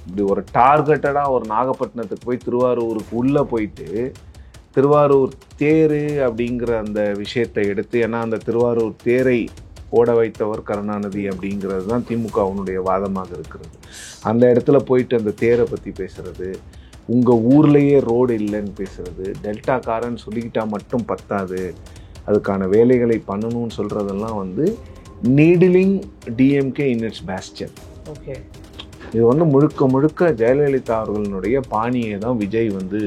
இப்படி ஒரு டார்கெட்டடாக ஒரு நாகப்பட்டினத்துக்கு போய் திருவாரூருக்கு உள்ளே போயிட்டு திருவாரூர் தேர் அப்படிங்கிற அந்த விஷயத்தை எடுத்து, ஏன்னா அந்த திருவாரூர் தேரை ஓட வைத்தவர் கருணாநிதி அப்படிங்கிறது தான் திமுகவினுடைய வாதமாக இருக்கிறது. அந்த இடத்துல போயிட்டு அந்த தேரை பற்றி பேசுகிறது, உங்கள் ஊர்லேயே ரோடு இல்லைன்னு பேசுகிறது, டெல்டாக்காரன்னு சொல்லிக்கிட்டால் மட்டும் பத்தாது, அதுக்கான வேலைகளை பண்ணணும்னு சொல்கிறதெல்லாம் வந்து needling DMK in it's பேஸ்டியன். Okay, இது வந்து முழுக்க முழுக்க ஜெயலலிதா அவர்களுடைய பாணியை தான் விஜய் வந்து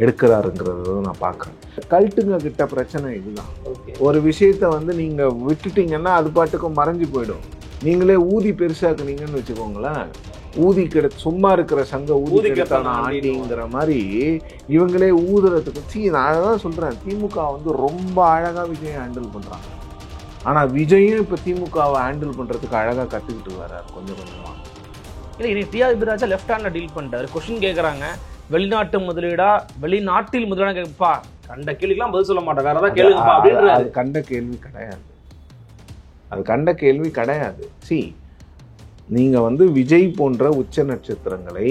எடுக்கிறாருங்கிறத நான் பார்க்குறேன். கல்ட்டுங்க கிட்ட பிரச்சனை இதுதான். ஒரு விஷயத்தை வந்து நீங்கள் விட்டுட்டீங்கன்னா அது பாட்டுக்கு மறைஞ்சு போயிடும். நீங்களே ஊதி பெருசாக்குனீங்கன்னு வச்சுக்கோங்களேன், ஊதி சும்மா இருக்கிற சங்க ஊதி கிடைத்தான ஆண்டிங்கிற மாதிரி இவங்களே ஊதுறதுக்கு நான் அதான் சொல்கிறேன். திமுக வந்து ரொம்ப அழகாக விஜயை ஹேண்டில் பண்ணுறாங்க. ஆனால் விஜயும் இப்போ திமுகவை ஹேண்டில் பண்ணுறதுக்கு அழகாக கற்றுக்கிட்டு வர்றாரு கொஞ்சம் கொஞ்சமாக. இல்லை, இன்னைக்கு டிஆர் ராஜா லெஃப்ட் ஹேண்டில் டீல் பண்ணிட்டாரு. கொஸ்டின் கேட்குறாங்க, வெளிநாட்டு முதலீடா வெளிநாட்டில் முதலீடா கேட்பா, கண்ட கேள்விக்கெல்லாம் பதில் சொல்ல மாட்டேன், வேற ஏதாவது கேளுங்கப்பா அப்படின்றது. அது கண்ட கேள்வி கிடையாது, அது கண்ட கேள்வி கிடையாது. சி, நீங்கள் வந்து விஜய் போன்ற உச்ச நட்சத்திரங்களை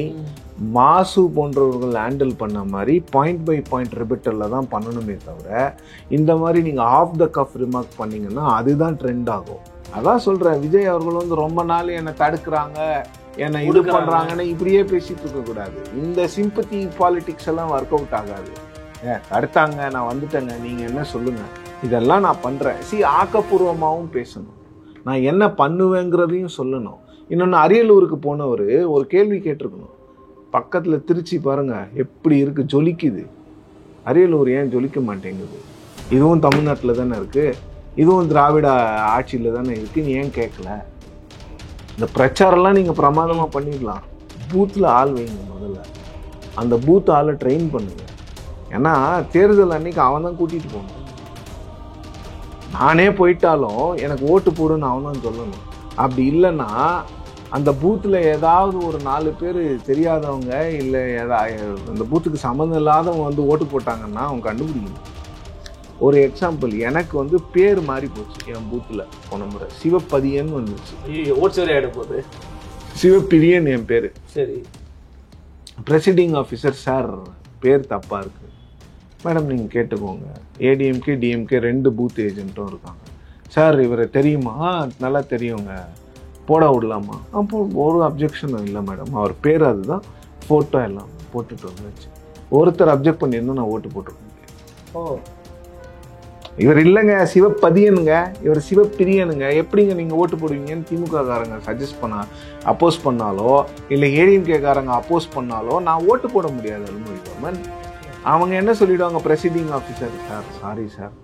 மாசு போன்றவர்கள் ஹேண்டில் பண்ண மாதிரி பாயிண்ட் பை பாயிண்ட் ரிபிட்டரில் தான் பண்ணணுமே தவிர, இந்த மாதிரி நீங்கள் ஆஃப் த கஃப் ரிமார்க் பண்ணிங்கன்னா அதுதான் ட்ரெண்ட் ஆகும். அதான் சொல்கிறேன், விஜய் அவர்கள் வந்து ரொம்ப நாள் என்னை தடுக்கிறாங்க, என்னை இது பண்ணுறாங்கன்னு இப்படியே பேசிட்டு இருக்கக்கூடாது. இந்த சிம்பத்தி பாலிட்டிக்ஸ் எல்லாம் ஒர்க் அவுட் ஆகாது. தடுத்தாங்க, நான் வந்துட்டேங்க, நீங்கள் என்ன சொல்லுங்கள், இதெல்லாம் நான் பண்ணுறேன். ஆக்கப்பூர்வமாகவும் பேசணும், நான் என்ன பண்ணுவேங்கிறதையும் சொல்லணும். இன்னொன்று, அரியலூருக்கு போனவர் ஒரு கேள்வி கேட்டிருக்கணும். பக்கத்தில் திருச்சி பாருங்கள் எப்படி இருக்குது, ஜொலிக்குது. அரியலூர் ஏன் ஜொலிக்க மாட்டேங்குது? இதுவும் தமிழ்நாட்டில் தானே இருக்குது, இதுவும் திராவிட ஆட்சியில் தானே இருக்குன்னு ஏன் கேட்கல? இந்த பிரச்சாரம்லாம் நீங்கள் பிரமாதமாக பண்ணிடலாம். பூத்தில் ஆள் வைங்க, முதல்ல அந்த பூத் ஆளை ட்ரெயின் பண்ணுங்க. ஏன்னா தேர்தல் அன்னைக்கு அவன் தான் கூட்டிகிட்டு போகணும். நானே போயிட்டாலும் எனக்கு ஓட்டு போடுன்னு அவன் தான் சொல்லணும். அப்படி இல்லைன்னா அந்த பூத்தில் ஏதாவது ஒரு 4 பேர் தெரியாதவங்க இல்லை அந்த பூத்துக்கு சம்மந்தம் இல்லாதவங்க வந்து ஓட்டு போட்டாங்கன்னா அவங்க கண்டுபிடிக்கணும். ஒரு எக்ஸாம்பிள், எனக்கு வந்து பேர் மாறி போச்சு என் பூத்தில். போன முறை சிவப்பதியன் வந்துச்சு. போகுது சிவப்பிரியன் என் பேர். சரி, ப்ரெசிடிங் ஆஃபீஸர் சார் பேர் தப்பாக இருக்குது. மேடம் நீங்கள் கேட்டுக்கோங்க, ஏடிஎம்கே டிஎம்கே 2 பூத் ஏஜென்ட்டும் இருக்காங்க. சார் இவரை தெரியுமா? நல்லா தெரியுங்க, போட விடலாமா? அப்போ ஒரு அப்ஜெக்ஷனும் இல்லை மேடம், அவர் பேர் அதுதான், ஃபோட்டோ எல்லாம் போட்டுட்டு வந்துச்சு. ஒருத்தர் அப்ஜெக்ட் பண்ணியிருந்தோம், நான் ஓட்டு போட்டிருக்கேன். ஓ, இவர் இல்லைங்க, சிவப்பதியனுங்க, இவர் சிவப்பிரியனுங்க, எப்படிங்க நீங்கள் ஓட்டு போடுவீங்கன்னு திமுக காரங்க சஜஸ்ட் அப்போஸ் பண்ணாலோ இல்லை ஏடிஎம்கே காரங்க அப்போஸ் பண்ணாலோ நான் ஓட்டு போட முடியாது. அருள்மொழிவர்மன் அவங்க என்ன சொல்லிவிடுவாங்க, presiding officer sir, sorry sir,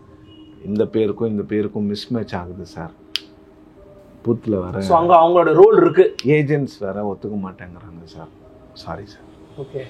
இந்த பேருக்கும் இந்த பேருக்கும் மிஸ்மேட்ச் ஆகுது சார், பூத்தில் வர அங்கே அவங்களோட ரோல் இருக்கு, ஏஜென்ட்ஸ் வேற ஒத்துக்க மாட்டேங்கிறாங்க சார், சாரி சார். ஓகே,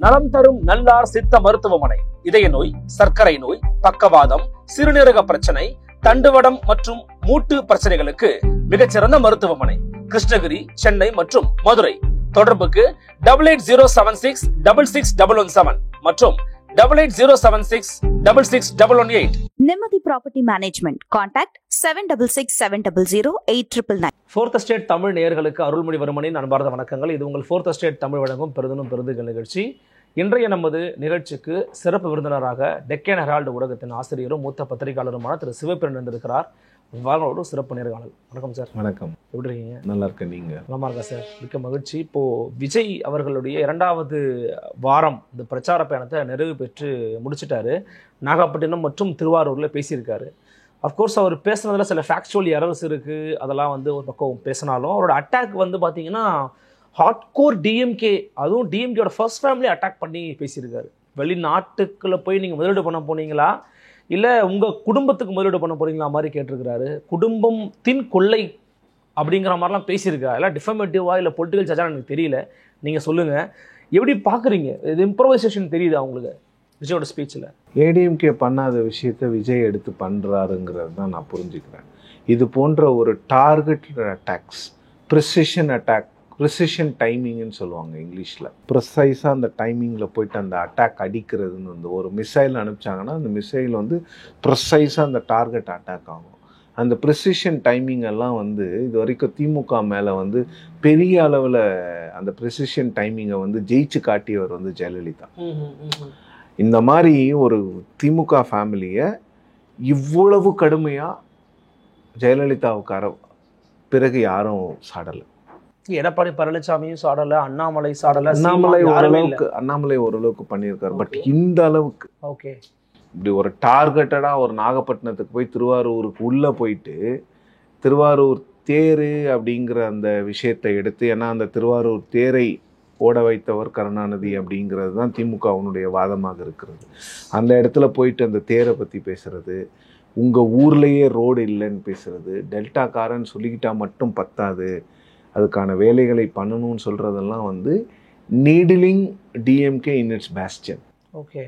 நலம் தரும் நல்லார் சித்த மருத்துவமனை இதய நோய், சர்க்கரை நோய், பக்கவாதம், சிறுநீரக பிரச்சனை, தண்டுவடம் மற்றும் மூட்டு பிரச்சனைகளுக்கு மிகச்சிறந்த மருத்துவமனை. கிருஷ்ணகிரி, சென்னை மற்றும் மதுரை. தொடர்புக்கு 8807666117 மற்றும் 8807666118. Nimati Property Management. Contact 7667008999. Fourth Estate Tamil நேயர்களுக்கு அருள்மொழிவர்மனின் அன்பார்ந்த வணக்கங்கள். இது உங்கள் Fourth Estate தமிழ் வழங்கும் பெருதினும் பெருதுகள் நிகழ்ச்சி. இன்றைய நமது நிகழ்ச்சிக்கு சிறப்பு விருந்தினராக டெக்கன் ஹெரால்டு ஊடகத்தின் ஆசிரியரும் மூத்த பத்திரிகையாளருமான திரு சிவபிரன் இருந்திருக்கிறார். ஒரு சிறப்பு நேர்காணல். வணக்கம் சார். வணக்கம். எப்படி இருக்கீங்க? நல்லா இருக்கேன், நீங்க? நலமா இருக்கா சார்? மிக்க மகிழ்ச்சி. இப்போ விஜய் அவர்களுடைய 2வது வாரம் இந்த பிரச்சார பயணத்தை நிறைவு பெற்று முடிச்சிட்டாரு. நாகப்பட்டினம் மற்றும் திருவாரூர்ல பேசியிருக்காரு. அஃப்கோர்ஸ் அவர் பேசுனதுல சில ஃபேக்சுவல் எரர்ஸ் இருக்கு, அதெல்லாம் வந்து ஒரு பக்கம் பேசினாலும் அவரோட அட்டாக் வந்து பார்த்தீங்கன்னா ஹார்ட்கோர் டிஎம்கே, அதுவும் டிஎம்கேயோட ஃபர்ஸ்ட் ஃபேமிலி அட்டாக் பண்ணி பேசியிருக்காரு. வெளிநாட்டுக்குள்ள போய் நீங்கள் முதலீடு பண்ண போனீங்களா இல்லை உங்கள் குடும்பத்துக்கு முதலீடு பண்ண போறீங்களா மாதிரி கேட்டிருக்கிறாரு. குடும்பத்தின் கொள்ளை அப்படிங்கிற மாதிரிலாம் பேசியிருக்காரு. எல்லாம் டிஃபர்மேட்டிவா இல்லை பொலிட்டிக்கல் சார்ஜாக எனக்கு தெரியல, நீங்கள் சொல்லுங்கள், எப்படி பார்க்குறீங்க? இது இம்ப்ரோவைசேஷன் தெரியுது அவங்களுக்கு விஜயோட ஸ்பீச்சில்? ஏடிஎம்கே பண்ணாத விஷயத்த விஜய் எடுத்து பண்ணுறாருங்கிறது தான் நான் புரிஞ்சுக்கிறேன். இது போன்ற ஒரு targeted attacks, precision attack, precision டைமிங்னு சொல்லுவாங்க இங்கிலீஷில். ப்ரிசைஸாக அந்த டைமிங்கில் போயிட்டு அந்த அட்டாக் அடிக்கிறதுன்னு வந்து ஒரு மிசைல் அனுப்பிச்சாங்கன்னா அந்த மிசைல் வந்து ப்ரிசைஸாக அந்த டார்கெட் அட்டாக் ஆகும். அந்த ப்ரிசிஷன் டைமிங் எல்லாம் வந்து இது வரைக்கும் திமுக மேலே வந்து பெரிய அளவில் அந்த ப்ரிசிஷன் டைமிங்கை வந்து ஜெயிச்சு காட்டியவர் வந்து ஜெயலலிதா. இந்த மாதிரி ஒரு திமுக ஃபேமிலியை இவ்வளவு கடுமையாக ஜெயலலிதாவுக்கு பிறகு யாரும் சாடலை. எடப்பாடி பழனிசாமியும் சாடலை, அண்ணாமலை சாடலை. அண்ணாமலை ஓரளவுக்கு பண்ணியிருக்காரு. பட் இந்த அளவுக்கு ஓகே இப்படி ஒரு டார்கெட்டடாக ஒரு நாகப்பட்டினத்துக்கு போய் திருவாரூருக்கு உள்ளே போயிட்டு திருவாரூர் தேர் அப்படிங்கிற அந்த விஷயத்தை எடுத்து, ஏன்னா அந்த திருவாரூர் தேரை ஓட வைத்தவர் கருணாநிதி அப்படிங்கிறது தான் திமுகவினுடைய வாதமாக இருக்கிறது. அந்த இடத்துல போயிட்டு அந்த தேரை பற்றி பேசுறது, உங்கள் ஊர்லேயே ரோடு இல்லைன்னு பேசுறது, டெல்டாக்காரன்னு சொல்லிக்கிட்டா மட்டும் பத்தாது, அதுக்கான வேலைகளை பண்ணணும்னு சொல்கிறதெல்லாம் வந்து needling DMK in it's பேஸ்டியன். Okay,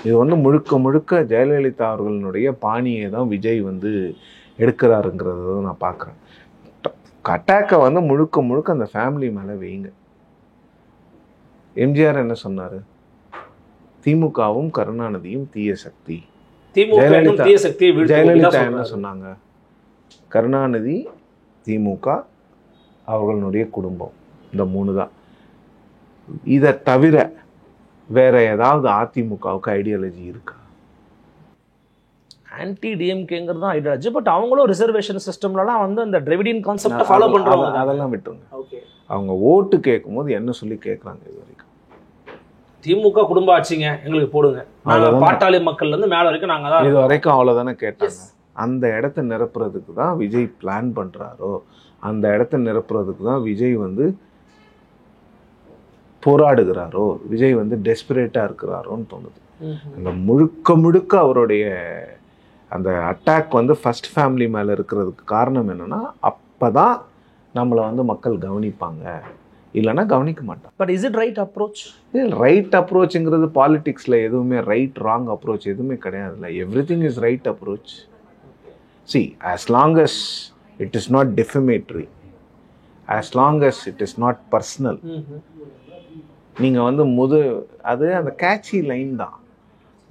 இது வந்து முழுக்க முழுக்க ஜெயலலிதா அவர்களுடைய பாணியை தான் விஜய் வந்து எடுக்கிறாருங்கிறத நான் பார்க்குறேன். அட்டாக்கை வந்து முழுக்க முழுக்க அந்த ஃபேமிலி மேலே வைங்க. எம்ஜிஆர் என்ன சொன்னார்? திமுகவும் கருணாநிதியும் தீய சக்தி. ஜெயலலிதா என்ன சொன்னாங்க? கருணாநிதி, திமுக, அவர்களுடைய குடும்பம், இந்த 3 தான். இதை தவிர வேற ஏதாவது அதிமுகவுக்கு ஐடியாலஜி இருக்கா? ஆன்டி டிஎம்கேங்கிறது தான் ஐடியாலஜி. பட் அவங்களும் ரிசர்வேஷன் சிஸ்டம்லலாம் வந்து அந்த டிராவிடியன் கான்செப்டை ஃபாலோ பண்றாங்க. அதெல்லாம் விட்டுருங்க. ஓகே, அவங்க ஓட்டு கேட்கும்போது என்ன சொல்லி கேட்குறாங்க? இது வரைக்கும் திமுக குடும்ப ஆட்சிங்க எங்களுக்கு போடுங்க, பாட்டாளி மக்கள்ல இருந்து மேல வரைக்கும் நாங்க தான், இது வரைக்கும் அவ்வளவுதானே கேட்டாங்க. அந்த இடத்த நிரப்புறதுக்கு தான் விஜய் பிளான் பண்றாரோ, அந்த இடத்த நிரப்புறதுக்கு தான் விஜய் வந்து போராடுகிறாரோ, விஜய் வந்து டெஸ்பரேட்டா இருக்கிறாரோன்னு தோணுது. அந்த முழுக்க முழுக்க அவருடைய அந்த அட்டாக் வந்து ஃபர்ஸ்ட் ஃபேமிலி மேலே இருக்கிறதுக்கு காரணம் என்னன்னா, அப்பதான் நம்மளை வந்து மக்கள் கவனிப்பாங்க, இல்லைன்னா கவனிக்க மாட்டாங்க. But is it right approach? ரைட் அப்ரோச்சுங்கிறது பாலிடிக்ஸில் எதுவுமே ரைட் ராங் அப்ரோச் எதுவுமே கிடையாதுல்ல. Everything is right approach. See, as long as it is not defamatory, as long as it is not personal, நீங்கள் வந்து அது அந்த கேட்சி லைன் தான்.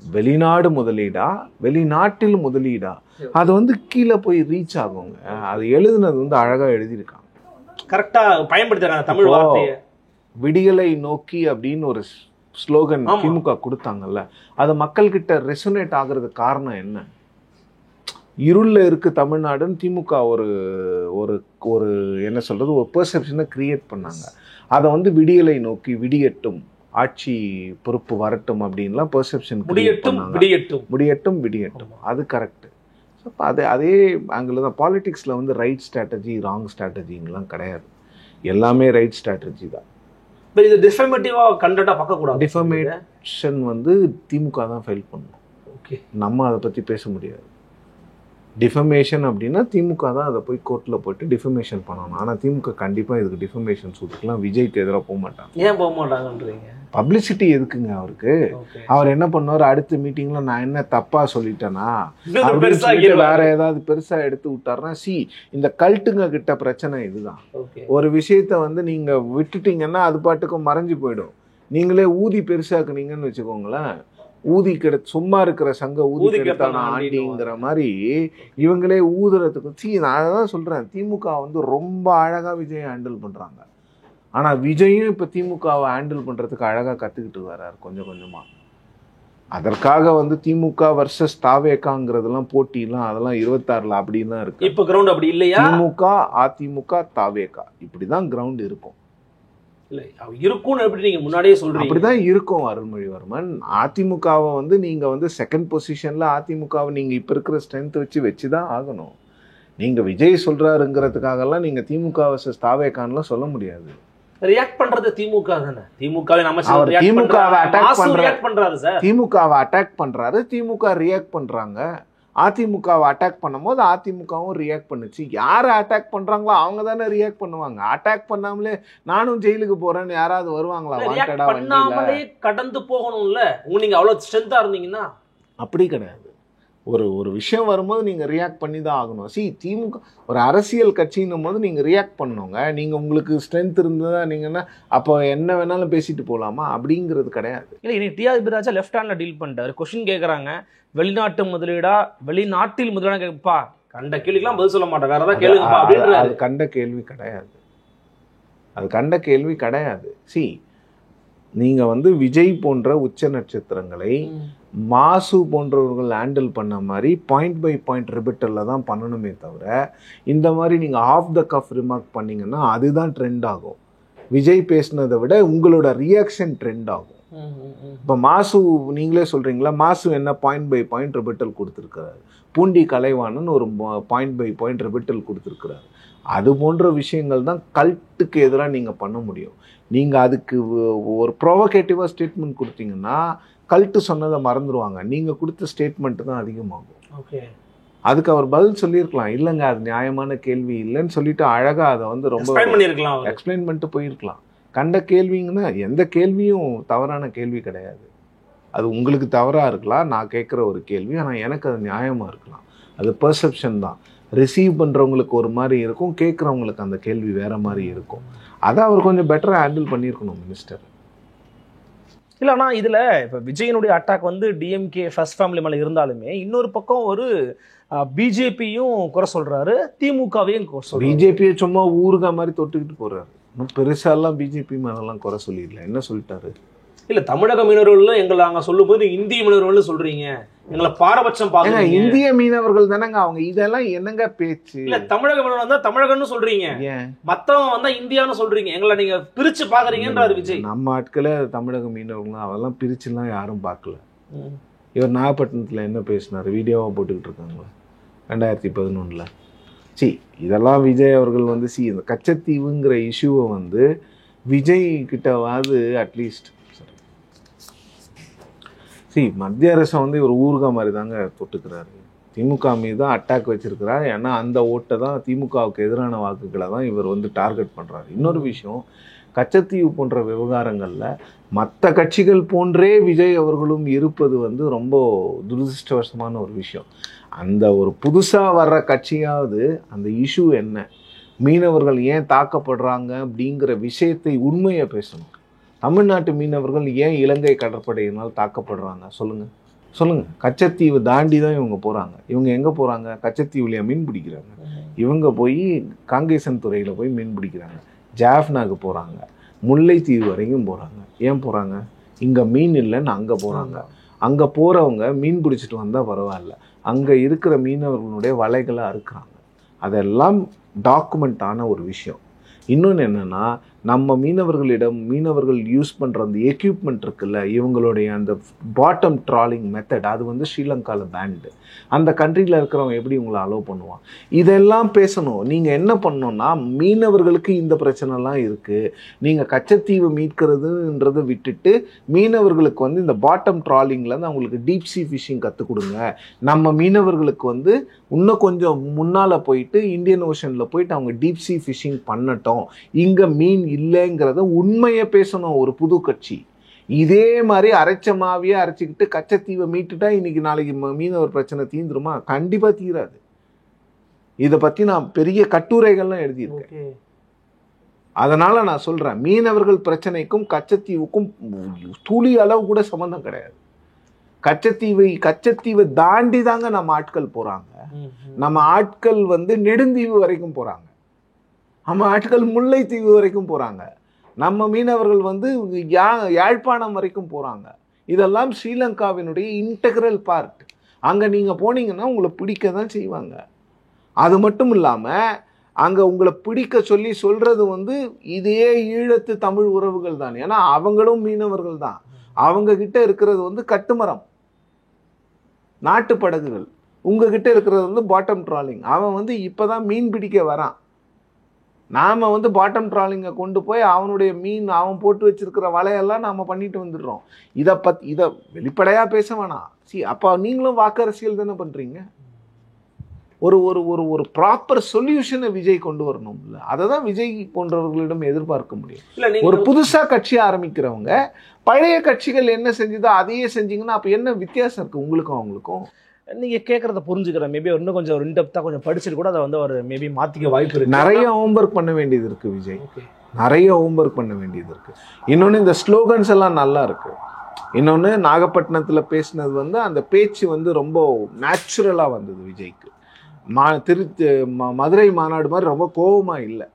வெளிநாடு முதலீடா, வெளிநாட்டில் முதலீடா, அது வந்து கீழே போய் ரீச் ஆகுங்க. அது எழுதுனது வந்து அழகாக எழுதியிருக்காங்க, கரெக்டாக பயன்படுத்துறாங்க தமிழ் வார்த்தையை. விடியலை நோக்கி அப்படின்னு ஒரு ஸ்லோகன் திமுக கொடுத்தாங்கல்ல, அது மக்கள்கிட்ட ரெசனேட் ஆகுறதுக்கு காரணம் என்ன? இருளில் இருக்கு தமிழ்நாடுன்னு திமுக ஒரு ஒரு ஒரு என்ன சொல்றது, ஒரு பெர்செப்ஷனை கிரியேட் பண்ணாங்க. அதை வந்து விடியலை நோக்கி, விடியட்டும், ஆட்சி பொறுப்பு வரட்டும் அப்படின்லாம் பெர்செப்ஷன் முடியட்டும் விடியட்டும். அது கரெக்டு. ஸோ அதே ஆங்கிள் தான். பாலிடிக்ஸில் வந்து ரைட் ஸ்ட்ராட்டஜி ராங் ஸ்ட்ராட்டஜிங்கெலாம் கிடையாது, எல்லாமே ரைட் ஸ்ட்ராட்டஜி தான். இது டிஃபமேட்டிவாக கண்டென்ட்டாக பார்க்கக்கூடாது. டிஃபமேஷன் வந்து திமுக தான் ஃபைல் பண்ணணும். ஓகே, நம்ம அதை பற்றி பேச முடியாது. டிஃபமேஷன் அப்படின்னா திமுக தான் அதை போய் கோர்ட்டில் போய்ட்டு டிஃபமேஷன் பண்ணணும். ஆனால் திமுக கண்டிப்பாக இதுக்கு டிஃபமேஷன் சூட்டுக்கெலாம் விஜய்க்கு எதிராக போக மாட்டாங்க. ஏன் போக மாட்டாங்கன்றீங்க? பப்ளிசிட்டி எதுக்குங்க அவருக்கு? அவர் என்ன பண்ணுவார், அடுத்த மீட்டிங்ல நான் என்ன தப்பா சொல்லிட்டேன்னா வேற ஏதாவது பெருசா எடுத்து விட்டாருன்னா, இந்த கல்ட்டுங்க கிட்ட பிரச்சனை இதுதான். ஒரு விஷயத்த வந்து நீங்க விட்டுட்டீங்கன்னா அது பாட்டுக்கு மறைஞ்சு போயிடும். நீங்களே ஊதி பெருசாக்குனீங்கன்னு வச்சுக்கோங்களேன், ஊதி சும்மா இருக்கிற சங்க ஊதி கெடுத்தான ஆண்டிங்கிற மாதிரி இவங்களே ஊதுறதுக்கு. நான் அதான் சொல்றேன், திமுக வந்து ரொம்ப அழகா விஜய் ஹேண்டில் பண்றாங்க. ஆனால் விஜயும் இப்போ திமுகவை ஹேண்டில் பண்ணுறதுக்கு அழகாக கற்றுக்கிட்டு வர்றாரு கொஞ்சம் கொஞ்சமாக. அதற்காக வந்து திமுக வர்சஸ் தாவேக்காங்கிறதுலாம் போட்டிலாம் அதெல்லாம் 26 அப்படின்லாம் இருக்கு. இப்போ கிரவுண்ட் அப்படி இல்லையா? திமுக, அதிமுக, தாவேக்கா இப்படி தான் கிரவுண்ட் இருக்கும். இல்லை இருக்கும்னு எப்படி நீங்கள் முன்னாடியே சொல்கிறீங்க? அப்படி தான் இருக்கும் அருள்மொழிவர்மன். அதிமுகவை வந்து நீங்கள் வந்து செகண்ட் பொசிஷனில் அதிமுகவை நீங்கள் இப்போ இருக்கிற ஸ்ட்ரென்த் வச்சு தான் ஆகணும். நீங்கள் விஜய் சொல்கிறாருங்கிறதுக்காகலாம் நீங்கள் திமுக வர்சஸ் தாவேக்கான்லாம் சொல்ல முடியாது. ரியாக்ட் பண்றது திமுக தானே. திமுகவை நம்ம திமுகவை அட்டாக் பண்றாரு சார், திமுகவை அட்டாக் பண்றாரு, திமுக ரியாக்ட் பண்றாங்க. அதிமுகவை அட்டாக் பண்ணும்போது அதிமுகவும் ரியாக்ட் பண்ணுச்சு. யாரை அட்டாக் பண்றாங்களோ அவங்க தானே ரியாக்ட் பண்ணுவாங்க. அட்டாக் பண்ணாமலே நானும் ஜெயிலுக்கு போறேன்னு யாராவது வருவாங்களா? வாண்டடா பண்ணாமலே கடந்து போகணும்ல. நீங்க அவ்வளவு ஸ்ட்ரென்த்தா இருந்தீங்கன்னா அப்படி கிடையாது. ஒரு விஷயம் வரும்போது நீங்கள் ரியாக்ட் பண்ணி தான் ஆகணும். திமுக ஒரு அரசியல் கட்சின்னும் போது நீங்கள் ரியாக்ட் பண்ணணுங்க. நீங்கள் உங்களுக்கு ஸ்ட்ரென்த் இருந்ததா நீங்கன்னா அப்போ என்ன வேணாலும் பேசிட்டு போகலாமா? அப்படிங்கிறது கிடையாது. இல்லை, இன்னைக்கு டிஆர்பி ராஜா லெஃப்ட் ஹேண்டில் டீல் பண்ணிட்டாரு. கொஸ்டின் கேட்குறாங்க, வெளிநாட்டு முதலீடா வெளிநாட்டில் முதலீடா கேட்பா, கண்ட கேள்விக்கெல்லாம் பதில் சொல்ல மாட்டேன், வேற ஏதாவது கேளுங்கப்பா அப்படின்றாரு. அது கண்ட கேள்வி கிடையாது, அது கண்ட கேள்வி கிடையாது. சி, நீங்க வந்து விஜய் போன்ற உச்ச நட்சத்திரங்களை மாசு போன்றவர்கள் ஹேண்டில் பண்ண மாதிரி பாயிண்ட் பை பாயிண்ட் ரிபிட்டலில் தான் பண்ணணுமே தவிர, இந்த மாதிரி நீங்கள் ஆஃப் த கஃப் ரிமார்க் பண்ணிங்கன்னா அதுதான் ட்ரெண்ட் ஆகும். விஜய் பேசினதை விட உங்களோட ரியாக்ஷன் ட்ரெண்ட் ஆகும். இப்போ மாசு நீங்களே சொல்கிறீங்களா, மாசு என்ன பாயிண்ட் பை பாயிண்ட் ரிபிட்டல் கொடுத்துருக்கிறாரு, பூண்டி கலைவாணன் ஒரு பாயிண்ட் பை பாயிண்ட் ரிபிட்டல் கொடுத்துருக்கிறாரு. அது போன்ற விஷயங்கள் தான் கல்ட்டுக்கு எதிராக நீங்கள் பண்ண முடியும். நீங்கள் அதுக்கு ஒரு ப்ரொவோகேட்டிவாக ஸ்டேட்மெண்ட் கொடுத்தீங்கன்னா கல்ட்டு சொன்னதை மறந்துடுவாங்க, நீங்கள் கொடுத்த ஸ்டேட்மெண்ட்டு தான் அதிகமாகும். ஓகே, அதுக்கு அவர் பதில் சொல்லியிருக்கலாம், இல்லைங்க அது நியாயமான கேள்வி இல்லைன்னு சொல்லிட்டு அழகாக அதை வந்து ரொம்ப எக்ஸ்பிளைன் பண்ணிட்டு போயிருக்கலாம். கண்ட கேள்விங்கன்னா எந்த கேள்வியும் தவறான கேள்வி கிடையாது. அது உங்களுக்கு தவறாக இருக்கலாம், நான் கேட்குற ஒரு கேள்வி, ஆனால் எனக்கு அது நியாயமாக இருக்கலாம். அது பெர்செப்ஷன் தான். ரிசீவ் பண்ணுறவங்களுக்கு ஒரு மாதிரி இருக்கும், கேட்குறவங்களுக்கு அந்த கேள்வி வேறு மாதிரி இருக்கும். அதை அவர் கொஞ்சம் பெட்டராக ஹேண்டில் பண்ணியிருக்கணும் மினிஸ்டர். இல்லை, ஆனால் இதில் இப்போ விஜயனுடைய அட்டாக் வந்து டிஎம்கே ஃபர்ஸ்ட் ஃபேமிலி மேலே இருந்தாலுமே இன்னொரு பக்கம் ஒரு பிஜேபியும் குறை சொல்கிறாரு, திமுகவையும் குறை சொல்கிறாரு. பிஜேபியை சும்மா ஊருகா மாதிரி தொட்டுக்கிட்டு போகிறாரு. இன்னும் பெருசாலாம் பிஜேபி மேலெல்லாம் குறை சொல்லிடல. என்ன சொல்லிட்டாரு? இல்லை, தமிழக மீனவர்கள் எங்களை நாங்கள் சொல்லும்போது இந்திய மீனவர்கள் சொல்கிறீங்க, எங்களை பாரபட்சம் பாருங்க. இந்திய மீனவர்கள் தானங்க அவங்க, இதெல்லாம் என்னங்க பேச்சு? இல்ல, தமிழக மீனவர்கள் வந்தா தமிழகம்னு சொல்றீங்க, மத்தவங்க வந்தா இந்தியான்னு சொல்றீங்க, எங்களை நீங்க பிரிச்சு பாக்குறீங்கன்றாரு விஜய். நம்ம ஆட்களே தமிழக மீனவர்கள் அவெல்லாம் பிரிச்சுலாம் யாரும் பார்க்கல. இவர் நாகப்பட்டினத்தில் என்ன பேசினார், வீடியோவாக போட்டுக்கிட்டு இருக்காங்களா 2011. சி, இதெல்லாம் விஜய் அவர்கள் வந்து இந்த கச்சத்தீவுங்கிற இஷ்யூவை வந்து விஜய் கிட்டவாது அட்லீஸ்ட் மத்திய அரசை வந்து இவர் ஊருகா மாதிரி தாங்க தொட்டுக்கிறாரு. திமுக மீது தான் அட்டாக் வச்சிருக்கிறார். ஏன்னா அந்த ஓட்டை தான் திமுகவுக்கு எதிரான வாக்குகளை தான் இவர் வந்து டார்கெட் பண்ணுறாரு. இன்னொரு விஷயம், கச்சத்தீவு போன்ற விவகாரங்களில் மற்ற கட்சிகள் போன்றே விஜய் அவர்களும் இருப்பது வந்து ரொம்ப துரதிருஷ்டவசமான ஒரு விஷயம். அந்த ஒரு புதுசாக வர்ற கட்சியாவது அந்த இஷ்யூ என்ன, மீனவர்கள் ஏன் தாக்கப்படுறாங்க அப்படிங்கிற விஷயத்தை உண்மையை பேசணும். தமிழ்நாட்டு மீனவர்கள் ஏன் இலங்கை கடற்படையினால் தாக்கப்படுறாங்க சொல்லுங்கள். கச்சத்தீவு தாண்டி தான் இவங்க போகிறாங்க. இவங்க எங்கே போகிறாங்க? கச்சத்தீவுலையா மீன் பிடிக்கிறாங்க. இவங்க போய் காங்கேசன் துறையில் போய் மீன் பிடிக்கிறாங்க. ஜாஃப்னாக்கு போகிறாங்க, முல்லைத்தீவு வரைக்கும் போகிறாங்க. ஏன் போகிறாங்க? இங்கே மீன் இல்லைன்னு அங்கே போகிறாங்க. அங்கே போகிறவங்க மீன் பிடிச்சிட்டு வந்தால் பரவாயில்ல, அங்கே இருக்கிற மீனவர்களுடைய வலைகளை அறுக்கிறாங்க. அதெல்லாம் டாக்குமெண்ட் ஆன ஒரு விஷயம். இன்னொன்று என்னென்னா, நம்ம மீனவர்கள் யூஸ் பண்ணுற அந்த எக்யூப்மெண்ட் இருக்குல்ல, இவங்களுடைய அந்த பாட்டம் ட்ராலிங் மெத்தட், அது வந்து ஸ்ரீலங்காவில் பேண்டு. அந்த கண்ட்ரியில் இருக்கிறவங்க எப்படி உங்களை அலோவ் பண்ணுவான்? இதெல்லாம் பேசணும். நீங்கள் என்ன பண்ணணும்னா, மீனவர்களுக்கு இந்த பிரச்சனைலாம் இருக்குது, நீங்கள் கச்சத்தீவு மீட்கிறதுன்றதை விட்டுட்டு மீனவர்களுக்கு வந்து இந்த பாட்டம் ட்ராலிங்லேருந்து அவங்களுக்கு டீப் சி ஃபிஷிங் கற்றுக் கொடுங்க. நம்ம மீனவர்களுக்கு வந்து இன்னும் கொஞ்சம் முன்னால் போயிட்டு இந்தியன் ஓஷனில் போயிட்டு அவங்க டீப் சி ஃபிஷிங் பண்ணட்டும், இங்கே மீன் இல்லைங்கிறத உண்மையை பேசணும் ஒரு புது கட்சி. இதே மாதிரி அரைச்ச மாவியே அரைச்சிக்கிட்டு கச்சத்தீவை மீட்டுட்டா இன்னைக்கு நாளைக்கு மீனவர் பிரச்சனை தீந்துருமா? கண்டிப்பாக தீராது. இதை பற்றி நான் பெரிய கட்டுரைகள்லாம் எழுதியிருக்கேன். அதனால் நான் சொல்கிறேன், மீனவர்கள் பிரச்சனைக்கும் கச்சத்தீவுக்கும் துளி அளவு கூட சம்மந்தம் கிடையாது. கச்சத்தீவை தாண்டி தாங்க நம்ம ஆட்கள் போகிறாங்க. நம்ம ஆட்கள் வந்து நெடுந்தீவு வரைக்கும் போகிறாங்க, நம்ம ஆட்கள் முல்லைத்தீவு வரைக்கும் போகிறாங்க, நம்ம மீனவர்கள் வந்து யாழ்ப்பாணம் வரைக்கும் போகிறாங்க. இதெல்லாம் ஸ்ரீலங்காவினுடைய இன்டெக்ரல் பார்ட். அங்கே நீங்கள் போனீங்கன்னா உங்களை பிடிக்க தான் செய்வாங்க. அது மட்டும் இல்லாமல் அங்கே உங்களை பிடிக்க சொல்கிறது வந்து இதே ஈழத்து தமிழ் உறவுகள் தான். ஏன்னா அவங்களும் மீனவர்கள் தான். அவங்கக்கிட்ட இருக்கிறது வந்து கட்டுமரம், நாட்டு படகுகள். உங்ககிட்ட இருக்கிறது வந்து பாட்டம் ட்ராலிங். அவன் வந்து இப்போ தான் மீன் பிடிக்க வரான். நாம் வந்து பாட்டம் ட்ராலிங்கை கொண்டு போய் அவனுடைய மீன், அவன் போட்டு வச்சிருக்கிற வலையெல்லாம் நாம் பண்ணிட்டு வந்துடுறோம். இதை வெளிப்படையாக பேச வேணாம். அப்போ நீங்களும் வாக்கு அரசியல் தானே பண்ணுறீங்க. ஒரு ஒரு ஒரு ஒரு ப்ராப்பர் சொல்யூஷனை விஜய் கொண்டு வரணும்ல. அதை தான் விஜய் போன்றவர்களிடம் எதிர்பார்க்க முடியும். ஒரு புதுசாக கட்சி ஆரம்பிக்கிறவங்க பழைய கட்சிகள் என்ன செஞ்சுதோ அதையே செஞ்சீங்கன்னா அப்போ என்ன வித்தியாசம் இருக்குது உங்களுக்கும் அவங்களுக்கும்? நீங்கள் கேட்குறத புரிஞ்சுக்கிறேன். மேபி இன்னும் கொஞ்சம் இன்டெப்த்தாக கொஞ்சம் படிச்சுட்டு கூட அதை வந்து அவர் மேபி மாற்றிக்க வாய்ப்பு இருக்குது. நிறைய ஹோம்ஒர்க் பண்ண வேண்டியது இருக்குது விஜய், நிறைய ஹோம்ஒர்க் பண்ண வேண்டியது இருக்குது. இன்னொன்று இந்த ஸ்லோகன்ஸ் எல்லாம் நல்லா இருக்குது. இன்னொன்று நாகப்பட்டினத்தில் பேசினது வந்து அந்த பேச்சு வந்து ரொம்ப நேச்சுரலாக வந்தது விஜய்க்கு. மதுரை மாநாடு மாதிரி ரொம்ப கோபமாக இல்லை.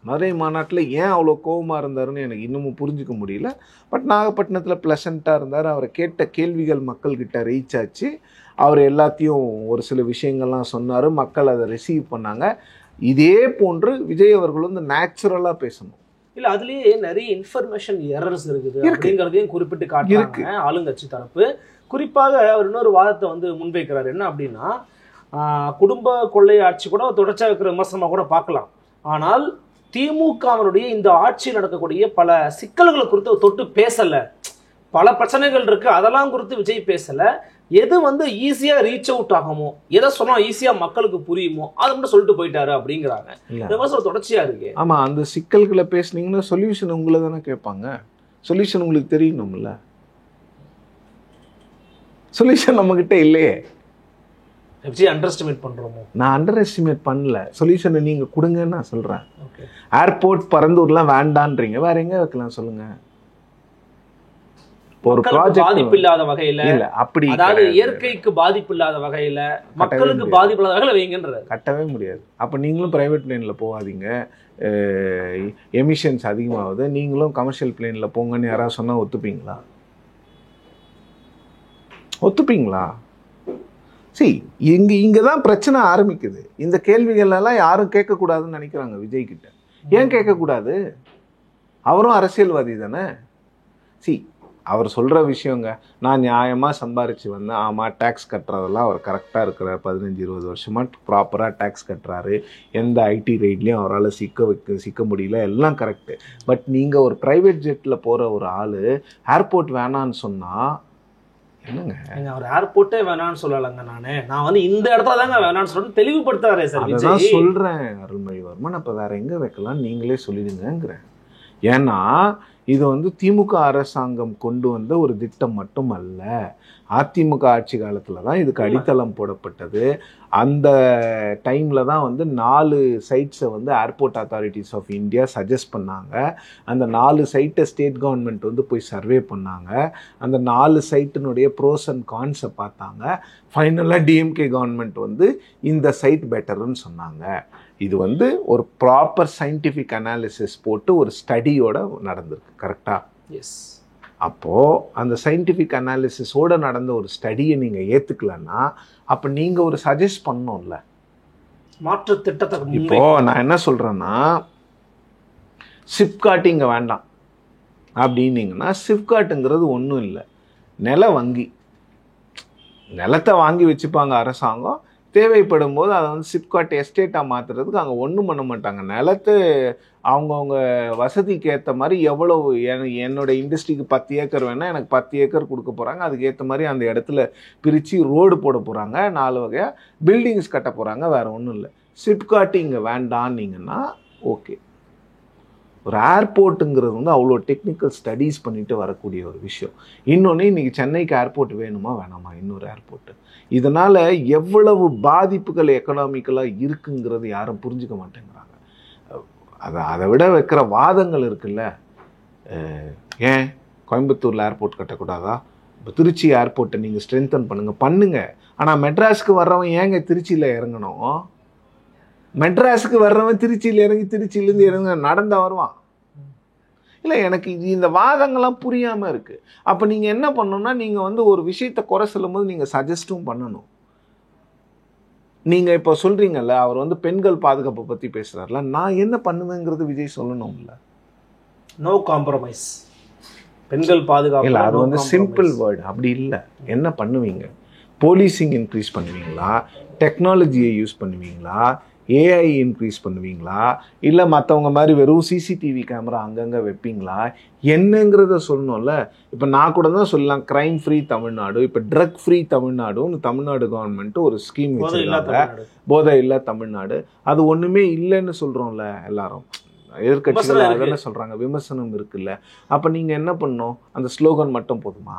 மதுரை மாநாட்டில் ஏன் அவ்வளோ கோபமாக இருந்தாருன்னு எனக்கு இன்னமும் புரிஞ்சிக்க முடியல. பட் நாகப்பட்டினத்தில் ப்ளசண்ட்டாக இருந்தார். அவரை கேட்ட கேள்விகள் மக்கள்கிட்ட ரீச் ஆச்சு. அவர் எல்லாத்தையும் ஒரு சில விஷயங்கள்லாம் சொன்னார். மக்கள் அதை ரிசீவ் பண்ணாங்க. இதே போன்று விஜய் அவர்கள் வந்து நேச்சுரலாக பேசணும். இல்லை, அதுலேயே நிறைய இன்ஃபர்மேஷன் எரர்ஸ் இருக்குது அப்படிங்கிறதையும் குறிப்பிட்டு காட்டுறாங்க ஆளுங்கட்சி தரப்பு. குறிப்பாக அவர் இன்னொரு வாதத்தை வந்து முன்வைக்கிறார். என்ன அப்படின்னா, குடும்ப கொள்ளை ஆட்சி கூட தொடர்ச்சியாக இருக்கிற விமர்சனமாக கூட பார்க்கலாம். ஆனால் திமுகவினுடைய இந்த ஆட்சியில் நடக்கக்கூடிய பல சிக்கல்களை குறித்து தொட்டு பேசலை. பல பிரச்சனைகள் இருக்கு, அதெல்லாம் குறித்து விஜய் பேசலை. எது வந்து ஈஸியாக ரீச் அவுட் ஆகுமோ, எதை சொன்னால் ஈஸியாக மக்களுக்கு புரியுமோ அதை மட்டும் சொல்லிட்டு போயிட்டாரு அப்படிங்கிறாங்க. இந்த மாதிரி தொடர்ச்சியாக இருக்கு. ஆமாம், அந்த சிக்கல்களை பேசுனீங்கன்னா சொல்யூஷன் உங்களை தானே கேட்பாங்க. சொல்யூஷன் உங்களுக்கு தெரியணும்ல. சொல்யூஷன் நம்மக்கிட்ட இல்லையே. விஜய் அண்டர் எஸ்டிமேட் பண்ணுறோமோ? நான் அண்டர் எஸ்டிமேட் பண்ணல. சொல்யூஷனை நீங்கள் கொடுங்கன்னு நான் சொல்கிறேன். ஏர்போர்ட் பரந்தூர்லாம் வேண்டான்றீங்க, வேற எங்கே வைக்கலாம் சொல்லுங்கள். ஒரு ப்ராஜெக்ட் பாதிப்பு இல்லாத வகையில் இல்லை, அப்படி அதாவது இயற்கைக்கு பாதிப்பு இல்லாத வகையில் மக்களுக்கு பாதிப்பு இல்லாத வகையில் வைங்கன்ற கட்டவே முடியாது. அப்போ நீங்களும் ப்ரைவேட் பிளேனில் போகாதீங்க, எமிஷன்ஸ் அதிகமாகுது, நீங்களும் கமர்ஷியல் பிளேனில் போங்கன்னு யாராவது சொன்னால் ஒத்துப்பீங்களா? ஒத்துப்பீங்களா? இங்கே தான் பிரச்சனை ஆரம்பிக்குது. இந்த கேள்விகள் எல்லாம் யாரும் கேட்கக்கூடாதுன்னு நினைக்கிறாங்க விஜய் கிட்ட. ஏன் கேட்கக்கூடாது? அவரும் அரசியல்வாதி தானே. அவர் சொல்கிற விஷயங்க, நான் நியாயமாக சம்பாரித்து வந்தேன். ஆமாம், டேக்ஸ் கட்டுறதெல்லாம் அவர் கரெக்டாக இருக்கிறார். 15-20 வருஷமாக ப்ராப்பராக டேக்ஸ் கட்டுறாரு. எந்த ஐடி ரைட்லேயும் அவரால் சிக்க முடியல, எல்லாம் கரெக்டு. பட் நீங்கள் ஒரு ப்ரைவேட் ஜெட்டில் போகிற ஒரு ஆள் ஏர்போர்ட் வேணான்னு சொன்னால் என்னங்க? அவர் ஏர்போர்ட்டே வேணான்னு சொல்லலைங்க. நான் வந்து இந்த இடத்துல தாங்க வேணான்னு சொல்லிட்டு தெளிவுபடுத்துறாரே சார். அதான் சொல்கிறேன் அருள்மொழிவர்மன், அப்போ வேறு எங்கே வைக்கலாம் நீங்களே சொல்லிடுங்கிறேன். ஏன்னா இது வந்து திமுக அரசாங்கம் கொண்டு வந்த ஒரு திட்டம் மட்டும் அல்ல. அதிமுக ஆட்சி காலத்தில் தான் இதுக்கு அடித்தளம் போடப்பட்டது. அந்த டைமில் தான் வந்து 4 சைட்ஸை வந்து airport authorities of India suggest பண்ணாங்க. அந்த 4 சைட்டை ஸ்டேட் கவர்மெண்ட் வந்து போய் சர்வே பண்ணாங்க. அந்த 4 சைட்டினுடைய ப்ரோஸ் அண்ட் கான்ஸை பார்த்தாங்க. ஃபைனலாக டிஎம்கே கவர்மெண்ட் வந்து இந்த சைட் பெட்டர்ன்னு சொன்னாங்க. இது வந்து ஒரு ப்ராப்பர் சயின்டிஃபிக் அனாலிசிஸ் போட்டு ஒரு ஸ்டடியோட நடந்திருக்கு. கரெக்டாக? எஸ். அப்போது அந்த சயின்டிஃபிக் அனாலிசிஸோடு நடந்த ஒரு ஸ்டடியை நீங்கள் ஏற்றுக்கலன்னா அப்போ நீங்கள் ஒரு சஜஸ்ட் பண்ணோம்ல மாற்று திட்டத்தை. இப்போது நான் என்ன சொல்கிறேன்னா, சிப்காட் இங்கே வேண்டாம் அப்படின்னீங்கன்னா, சிப்காட்டுங்கிறது ஒன்றும் இல்லை, நில வங்கி. நிலத்தை வாங்கி வச்சுப்பாங்க அரசாங்கம். தேவைப்படும் போது அதை வந்து சிப்காட் எஸ்டேட்டாக மாற்றுறதுக்கு அங்கே ஒன்றும் பண்ண மாட்டாங்க. நிலத்தை அவங்கவுங்க வசதிக்கு ஏற்ற மாதிரி எவ்வளவு என்னோடய இண்டஸ்ட்ரிக்கு 10 ஏக்கர் வேணால் எனக்கு 10 ஏக்கர் கொடுக்க போகிறாங்க. அதுக்கேற்ற மாதிரி அந்த இடத்துல பிரித்து ரோடு போட போகிறாங்க, 4 வகையாக பில்டிங்ஸ் கட்ட போகிறாங்க. வேறு ஒன்றும் இல்லை. சிப்காட் இங்கே வேண்டான்னீங்கன்னா ஓகே. ஒரு ஏர்போர்ட்டுங்கிறது வந்து அவ்வளோ டெக்னிக்கல் ஸ்டடீஸ் பண்ணிட்டு வரக்கூடிய ஒரு விஷயம். இன்னொன்று, இன்றைக்கி சென்னைக்கு ஏர்போர்ட் வேணுமா வேணாமா? இன்னொரு ஏர்போர்ட்டு. இதனால் எவ்வளவு பாதிப்புகள் எக்கனாமிக்கலாக இருக்குங்கிறது யாரும் புரிஞ்சுக்க மாட்டேங்கிறாங்க. அதை விட வைக்கிற வாதங்கள் இருக்குல்ல. ஏன் கோயம்புத்தூரில் ஏர்போர்ட் கட்டக்கூடாதா? இப்போ திருச்சி ஏர்போர்ட்டை நீங்கள் ஸ்ட்ரென்தன் பண்ணுங்கள். ஆனால் மெட்ராஸுக்கு வர்றவன் ஏங்க திருச்சியில் இறங்கணும்? மெட்ராஸுக்கு வர்றவன் திருச்சியில் இறங்கி திருச்சியிலேருந்து இறங்க நடந்தா வருவான் இல்லை? எனக்கு இந்த வாதங்கள்லாம் புரியாமல் இருக்குது. அப்போ நீங்கள் என்ன பண்ணணும்னா, நீங்கள் வந்து ஒரு விஷயத்தை குறை சொல்லும் போது நீங்கள் சஜஸ்ட்டும் பண்ணணும். நீங்கள் இப்போ சொல்கிறீங்கல்ல, அவர் வந்து பெண்கள் பாதுகாப்பை பற்றி பேசுகிறார்ல, நான் என்ன பண்ணுவேங்கிறது விஜய் சொல்லணும்ல. No compromise. பெண்கள் பாதுகாப்பு இல்லை, அது வந்து சிம்பிள் வேர்டு. அப்படி இல்லை. என்ன பண்ணுவீங்க? போலீசிங் இன்க்ரீஸ் பண்ணுவீங்களா? டெக்னாலஜியை யூஸ் பண்ணுவீங்களா? ஏஐ இன்க்ரீஸ் பண்ணுவீங்களா? இல்லை மற்றவங்க மாதிரி வெறும் சிசிடிவி கேமரா அங்கங்கே வைப்பீங்களா? என்னங்கிறத சொல்லணும்ல. இப்போ நான் கூட தான் சொல்லலாம், க்ரைம் ஃப்ரீ தமிழ்நாடு, இப்போ ட்ரக் ஃப்ரீ தமிழ்நாடுன்னு தமிழ்நாடு கவர்மெண்ட்டு ஒரு ஸ்கீம் வச்சுருக்காங்க, போதை இல்லை தமிழ்நாடு. அது ஒன்றுமே இல்லைன்னு சொல்கிறோம்ல எல்லாரும். எதிர்கட்சிகள் அதென்ன சொல்கிறாங்க, விமர்சனம் இருக்குல்ல. அப்போ நீங்கள் என்ன பண்ணணும்? அந்த ஸ்லோகன் மட்டும் போதுமா?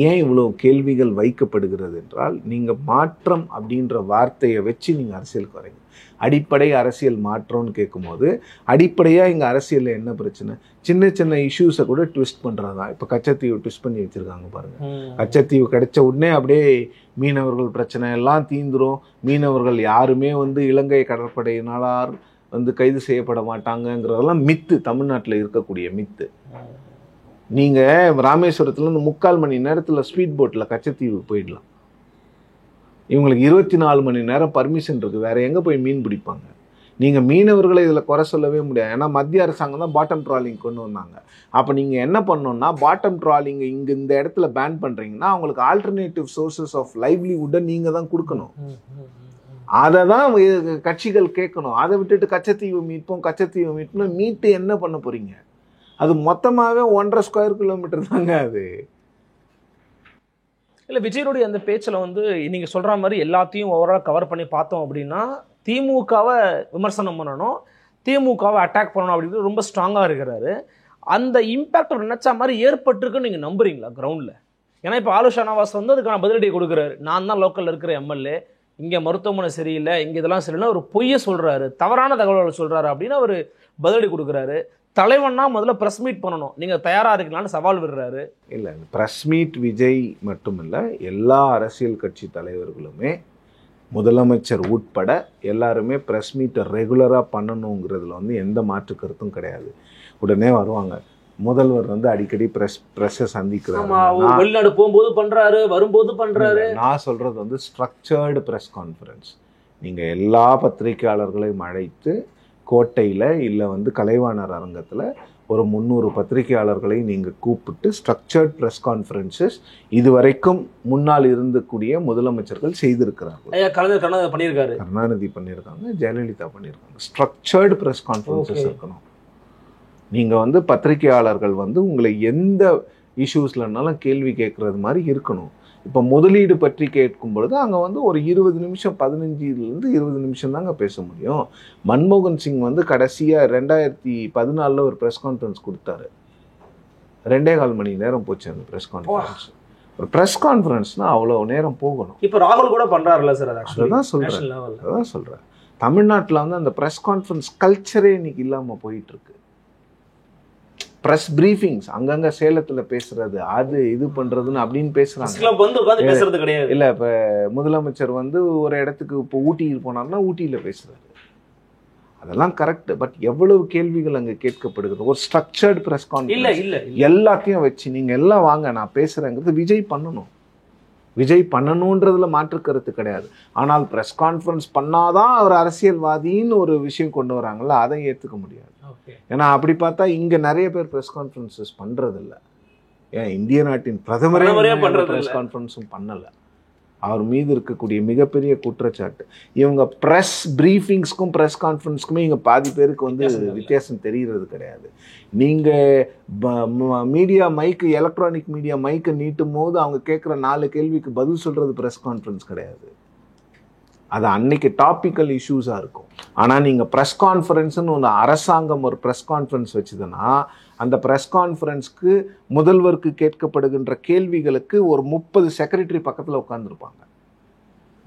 ஏன் இவ்வளோ கேள்விகள் வைக்கப்படுகிறது என்றால், நீங்கள் மாற்றம் அப்படின்ற வார்த்தையை வச்சு நீங்கள் அரசியலுக்கு வரீங்க. அடிப்படை அரசியல் மாற்றம்னு கேட்கும்போது, அடிப்படையாக இங்கே அரசியலில் என்ன பிரச்சனை? சின்ன சின்ன இஷ்யூஸை கூட ட்விஸ்ட் பண்ணுறது தான். இப்போ கச்சத்தீவு ட்விஸ்ட் பண்ணி வச்சுருக்காங்க பாருங்கள். கச்சத்தீவு கிடைச்ச உடனே அப்படியே மீனவர்கள் பிரச்சனை எல்லாம் தீந்துரும், மீனவர்கள் யாருமே வந்து இலங்கை கடற்படையினால் வந்து கைது செய்யப்பட மாட்டாங்கங்கிறதெல்லாம் மித்து, தமிழ்நாட்டில் இருக்கக்கூடிய மித்து. நீங்கள் ராமேஸ்வரத்துலேருந்து 3/4 மணி நேரத்தில் ஸ்பீட் போட்டில் கச்சத்தீவுக்கு போயிடலாம். இவங்களுக்கு 24 மணி நேரம் பர்மிஷன் இருக்குது. வேறு எங்கே போய் மீன் பிடிப்பாங்க? நீங்கள் மீனவர்களை இதில் குறை சொல்லவே முடியாது. ஏன்னா மத்திய அரசாங்கம் தான் பாட்டம் ட்ராலிங் கொண்டு வந்தாங்க. அப்போ நீங்கள் என்ன பண்ணணும்னா, பாட்டம் ட்ராலிங் இங்கே இந்த இடத்துல பேன் பண்ணுறீங்கன்னா அவங்களுக்கு ஆல்டர்னேட்டிவ் சோர்சஸ் ஆஃப் லைவ்லிவுட்டை நீங்கள் தான் கொடுக்கணும். அதை தான் கட்சிகள் கேட்கணும். அதை விட்டுட்டு கச்சத்தீவு மீட்போம் மீட்டு என்ன பண்ண போகிறீங்க? அது மொத்தமாகவே 1.5 ஸ்கொயர் கிலோமீட்டர் தாங்க அது. இல்லை, விஜயனுடைய அந்த பேச்சில் வந்து நீங்கள் சொல்கிற மாதிரி எல்லாத்தையும் ஓவரால் கவர் பண்ணி பார்த்தோம் அப்படின்னா, திமுகவை விமர்சனம் பண்ணணும், திமுகவை அட்டாக் பண்ணணும் அப்படின்னு ரொம்ப ஸ்ட்ராங்காக இருக்கிறாரு. அந்த இம்பேக்ட் நினச்ச மாதிரி ஏற்பட்டிருக்குன்னு நீங்கள் நம்புறீங்களா கிரவுண்டில்? ஏன்னா இப்போ ஆலு ஷானவாஸ் வந்து அதுக்கான பதிலடி கொடுக்குறாரு. நான் தான் லோக்கலில் இருக்கிற எம்எல்ஏ, இங்கே மருத்துவமனை சரியில்லை, இங்கே இதெல்லாம் சரியில்லை, ஒரு பொய்யை சொல்கிறாரு, தவறான தகவல்களை சொல்கிறாரு அப்படின்னு அவர் பதிலடி கொடுக்குறாரு. தலைவன்னா முதல்ல ப்ரெஸ் மீட் பண்ணணும், நீங்கள் தயாராக இருக்கலான்னு சவால் விடுறாரு. இல்லை, ப்ரெஸ் மீட் விஜய் மட்டுமில்லை, எல்லா அரசியல் கட்சி தலைவர்களுமே முதலமைச்சர் உட்பட எல்லாருமே ப்ரெஸ் மீட்டை ரெகுலராக பண்ணணுங்கிறதுல வந்து எந்த மாற்று கருத்தும் கிடையாது. உடனே வருவாங்க. முதல்வர் வந்து அடிக்கடி ப்ரெஸ்ஸை சந்திக்கிறாரு. வெளிநாடு போகும்போது பண்ணுறாரு, வரும்போது பண்ணுறாரு. நான் சொல்கிறது வந்து ஸ்ட்ரக்சர்டு ப்ரெஸ் கான்ஃபரன்ஸ். நீங்கள் எல்லா பத்திரிகையாளர்களையும் அழைத்து கோட்டையில் இல்லை வந்து கலைவாணர் அரங்கத்தில் ஒரு 300 பத்திரிகையாளர்களை நீங்கள் கூப்பிட்டு ஸ்ட்ரக்சர்ட் ப்ரெஸ் கான்ஃபரன்சஸ் இதுவரைக்கும் முன்னால் இருந்தக்கூடிய முதலமைச்சர்கள் செய்திருக்கிறார்கள். கருணாநிதி பண்ணியிருக்காங்க, ஜெயலலிதா பண்ணியிருக்காங்க. ஸ்ட்ரக்சர்டு ப்ரெஸ் கான்ஃபரன்சஸ் இருக்கணும். நீங்கள் வந்து பத்திரிகையாளர்கள் வந்து உங்களை எந்த இஷ்யூஸ்லனாலும் கேள்வி கேட்குறது மாதிரி இருக்கணும். இப்போ முதலீடு பற்றி கேட்கும் பொழுது அங்கே வந்து ஒரு 20 நிமிஷம் 15லேருந்து 20 நிமிஷம் தாங்க பேச முடியும். மன்மோகன் சிங் வந்து கடைசியாக 2014 ஒரு ப்ரெஸ் கான்ஃபரன்ஸ் கொடுத்தாரு. 2.25 மணி நேரம் போச்சு அந்த ப்ரெஸ் கான்ஃபரன்ஸ். ஒரு ப்ரெஸ் கான்ஃபரன்ஸ்னால் அவ்வளோ நேரம் போகணும். இப்போ ராகுல் கூட பண்ணுறாருல்ல சார், அதுதான் சொல்கிறேன். தமிழ்நாட்டில் வந்து அந்த ப்ரெஸ் கான்ஃபரன்ஸ் கல்ச்சரே இன்னைக்கு இல்லாமல் போயிட்டுருக்கு. ப்ரெஸ் பிரீஃபிங்ஸ் அங்கங்கே சேலத்தில் பேசுறது, அது இது பண்ணுறதுன்னு அப்படின்னு பேசுகிறாங்க. இல்லை, இப்போ முதலமைச்சர் வந்து ஒரு இடத்துக்கு இப்போ ஊட்டிக்கு போனார்னா ஊட்டியில் பேசுகிறாரு, அதெல்லாம் கரெக்ட். பட் எவ்வளவு கேள்விகள் அங்கே கேட்கப்படுகிறது? ஒரு ஸ்ட்ரக்சர்டு ப்ரெஸ் கான்ஃபரன்ஸ் இல்லை, எல்லாத்தையும் வச்சு நீங்கள் எல்லாம் வாங்க நான் பேசுகிறேங்கிறது விஜய் பண்ணணும். விஜய் பண்ணணுன்றதுல மாற்று கருத்து கிடையாது. ஆனால் ப்ரெஸ் கான்ஃபரன்ஸ் பண்ணாதான் அவர் அரசியல்வாதின்னு ஒரு விஷயம் கொண்டு வராங்கல்ல, அதை ஏற்றுக்க முடியாது. ஏன்னா அப்படி பார்த்தா இங்கே நிறைய பேர் ப்ரெஸ் கான்ஃபரன்சஸ் பண்ணுறதில்ல. ஏன் இந்திய நாட்டின் பிரதமரே ப்ரெஸ் கான்ஃபரன்ஸும் பண்ணலை. அவர் மீது இருக்கக்கூடிய மிகப்பெரிய குற்றச்சாட்டு. இவங்க ப்ரெஸ் ப்ரீஃபிங்ஸ்க்கும் ப்ரெஸ் கான்ஃபரன்ஸ்க்குமே இங்கே பாதி பேருக்கு வந்து வித்தியாசம் தெரிகிறது கிடையாது. நீங்கள் மீடியா மைக்கு, எலக்ட்ரானிக் மீடியா மைக்கை நீட்டும் போது அவங்க கேட்குற 4 கேள்விக்கு பதில் சொல்கிறது ப்ரெஸ் கான்ஃபரன்ஸ் கிடையாது. அது அன்னைக்கு டாபிக்கல் இஷ்யூஸாக இருக்கும். ஆனால் நீங்கள் ப்ரெஸ் கான்ஃபரன்ஸ்னு ஒன்று அரசாங்கம் ஒரு ப்ரெஸ் கான்ஃபரன்ஸ் வச்சுதுன்னா அந்த ப்ரெஸ் கான்ஃபரன்ஸ்க்கு முதல்வருக்கு கேட்கப்படுகின்ற கேள்விகளுக்கு ஒரு 30 செக்ரட்டரி பக்கத்தில் உட்காந்துருப்பாங்க.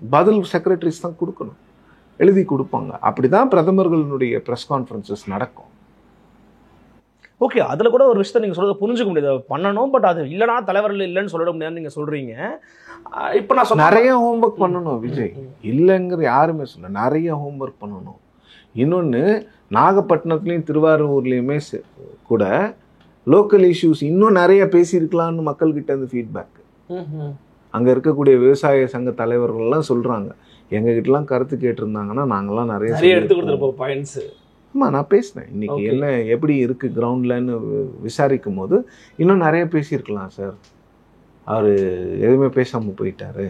பதில் செக்ரட்டரிஸ் தான் கொடுக்கணும், எழுதி கொடுப்பாங்க. அப்படி தான் பிரதமர்களுடைய ப்ரெஸ் கான்ஃபரன்சஸ் நடக்கும். ஓகே, அதில் கூட ஒரு விஷயத்தை நீங்கள் சொல்கிறத புரிஞ்சுக்க முடியாது, பண்ணணும். பட் அது இல்லைனா தலைவர்கள் இல்லைன்னு சொல்லிட முடியாதுன்னு நீங்கள் சொல்கிறீங்க. இப்போ நான் சொன்ன நிறைய ஹோம்ஒர்க் பண்ணணும் விஜய், இல்லைங்கிற யாருமே சொல்ல, நிறைய ஹோம்ஒர்க் பண்ணணும். இன்னொன்று, நாகப்பட்டினத்துலேயும் திருவாரூர்லேயுமே கூட லோக்கல் இஷ்யூஸ் இன்னும் நிறைய பேசியிருக்கலான்னு மக்கள்கிட்ட இருந்து ஃபீட்பேக். அங்கே இருக்கக்கூடிய விவசாய சங்க தலைவர்கள்லாம் சொல்கிறாங்க, எங்ககிட்டலாம் கருத்து கேட்டிருந்தாங்கன்னா நாங்கள்லாம் நிறைய எடுத்து கொடுத்துருப்போம் பாயிண்ட்ஸு. ஆமாம், நான் பேசினேன் இன்றைக்கி என்ன எப்படி இருக்குது கிரவுண்ட்லன்னு விசாரிக்கும் போது இன்னும் நிறைய பேசியிருக்கலாம் சார், அவர் எதுவுமே பேசாமல் போயிட்டார்,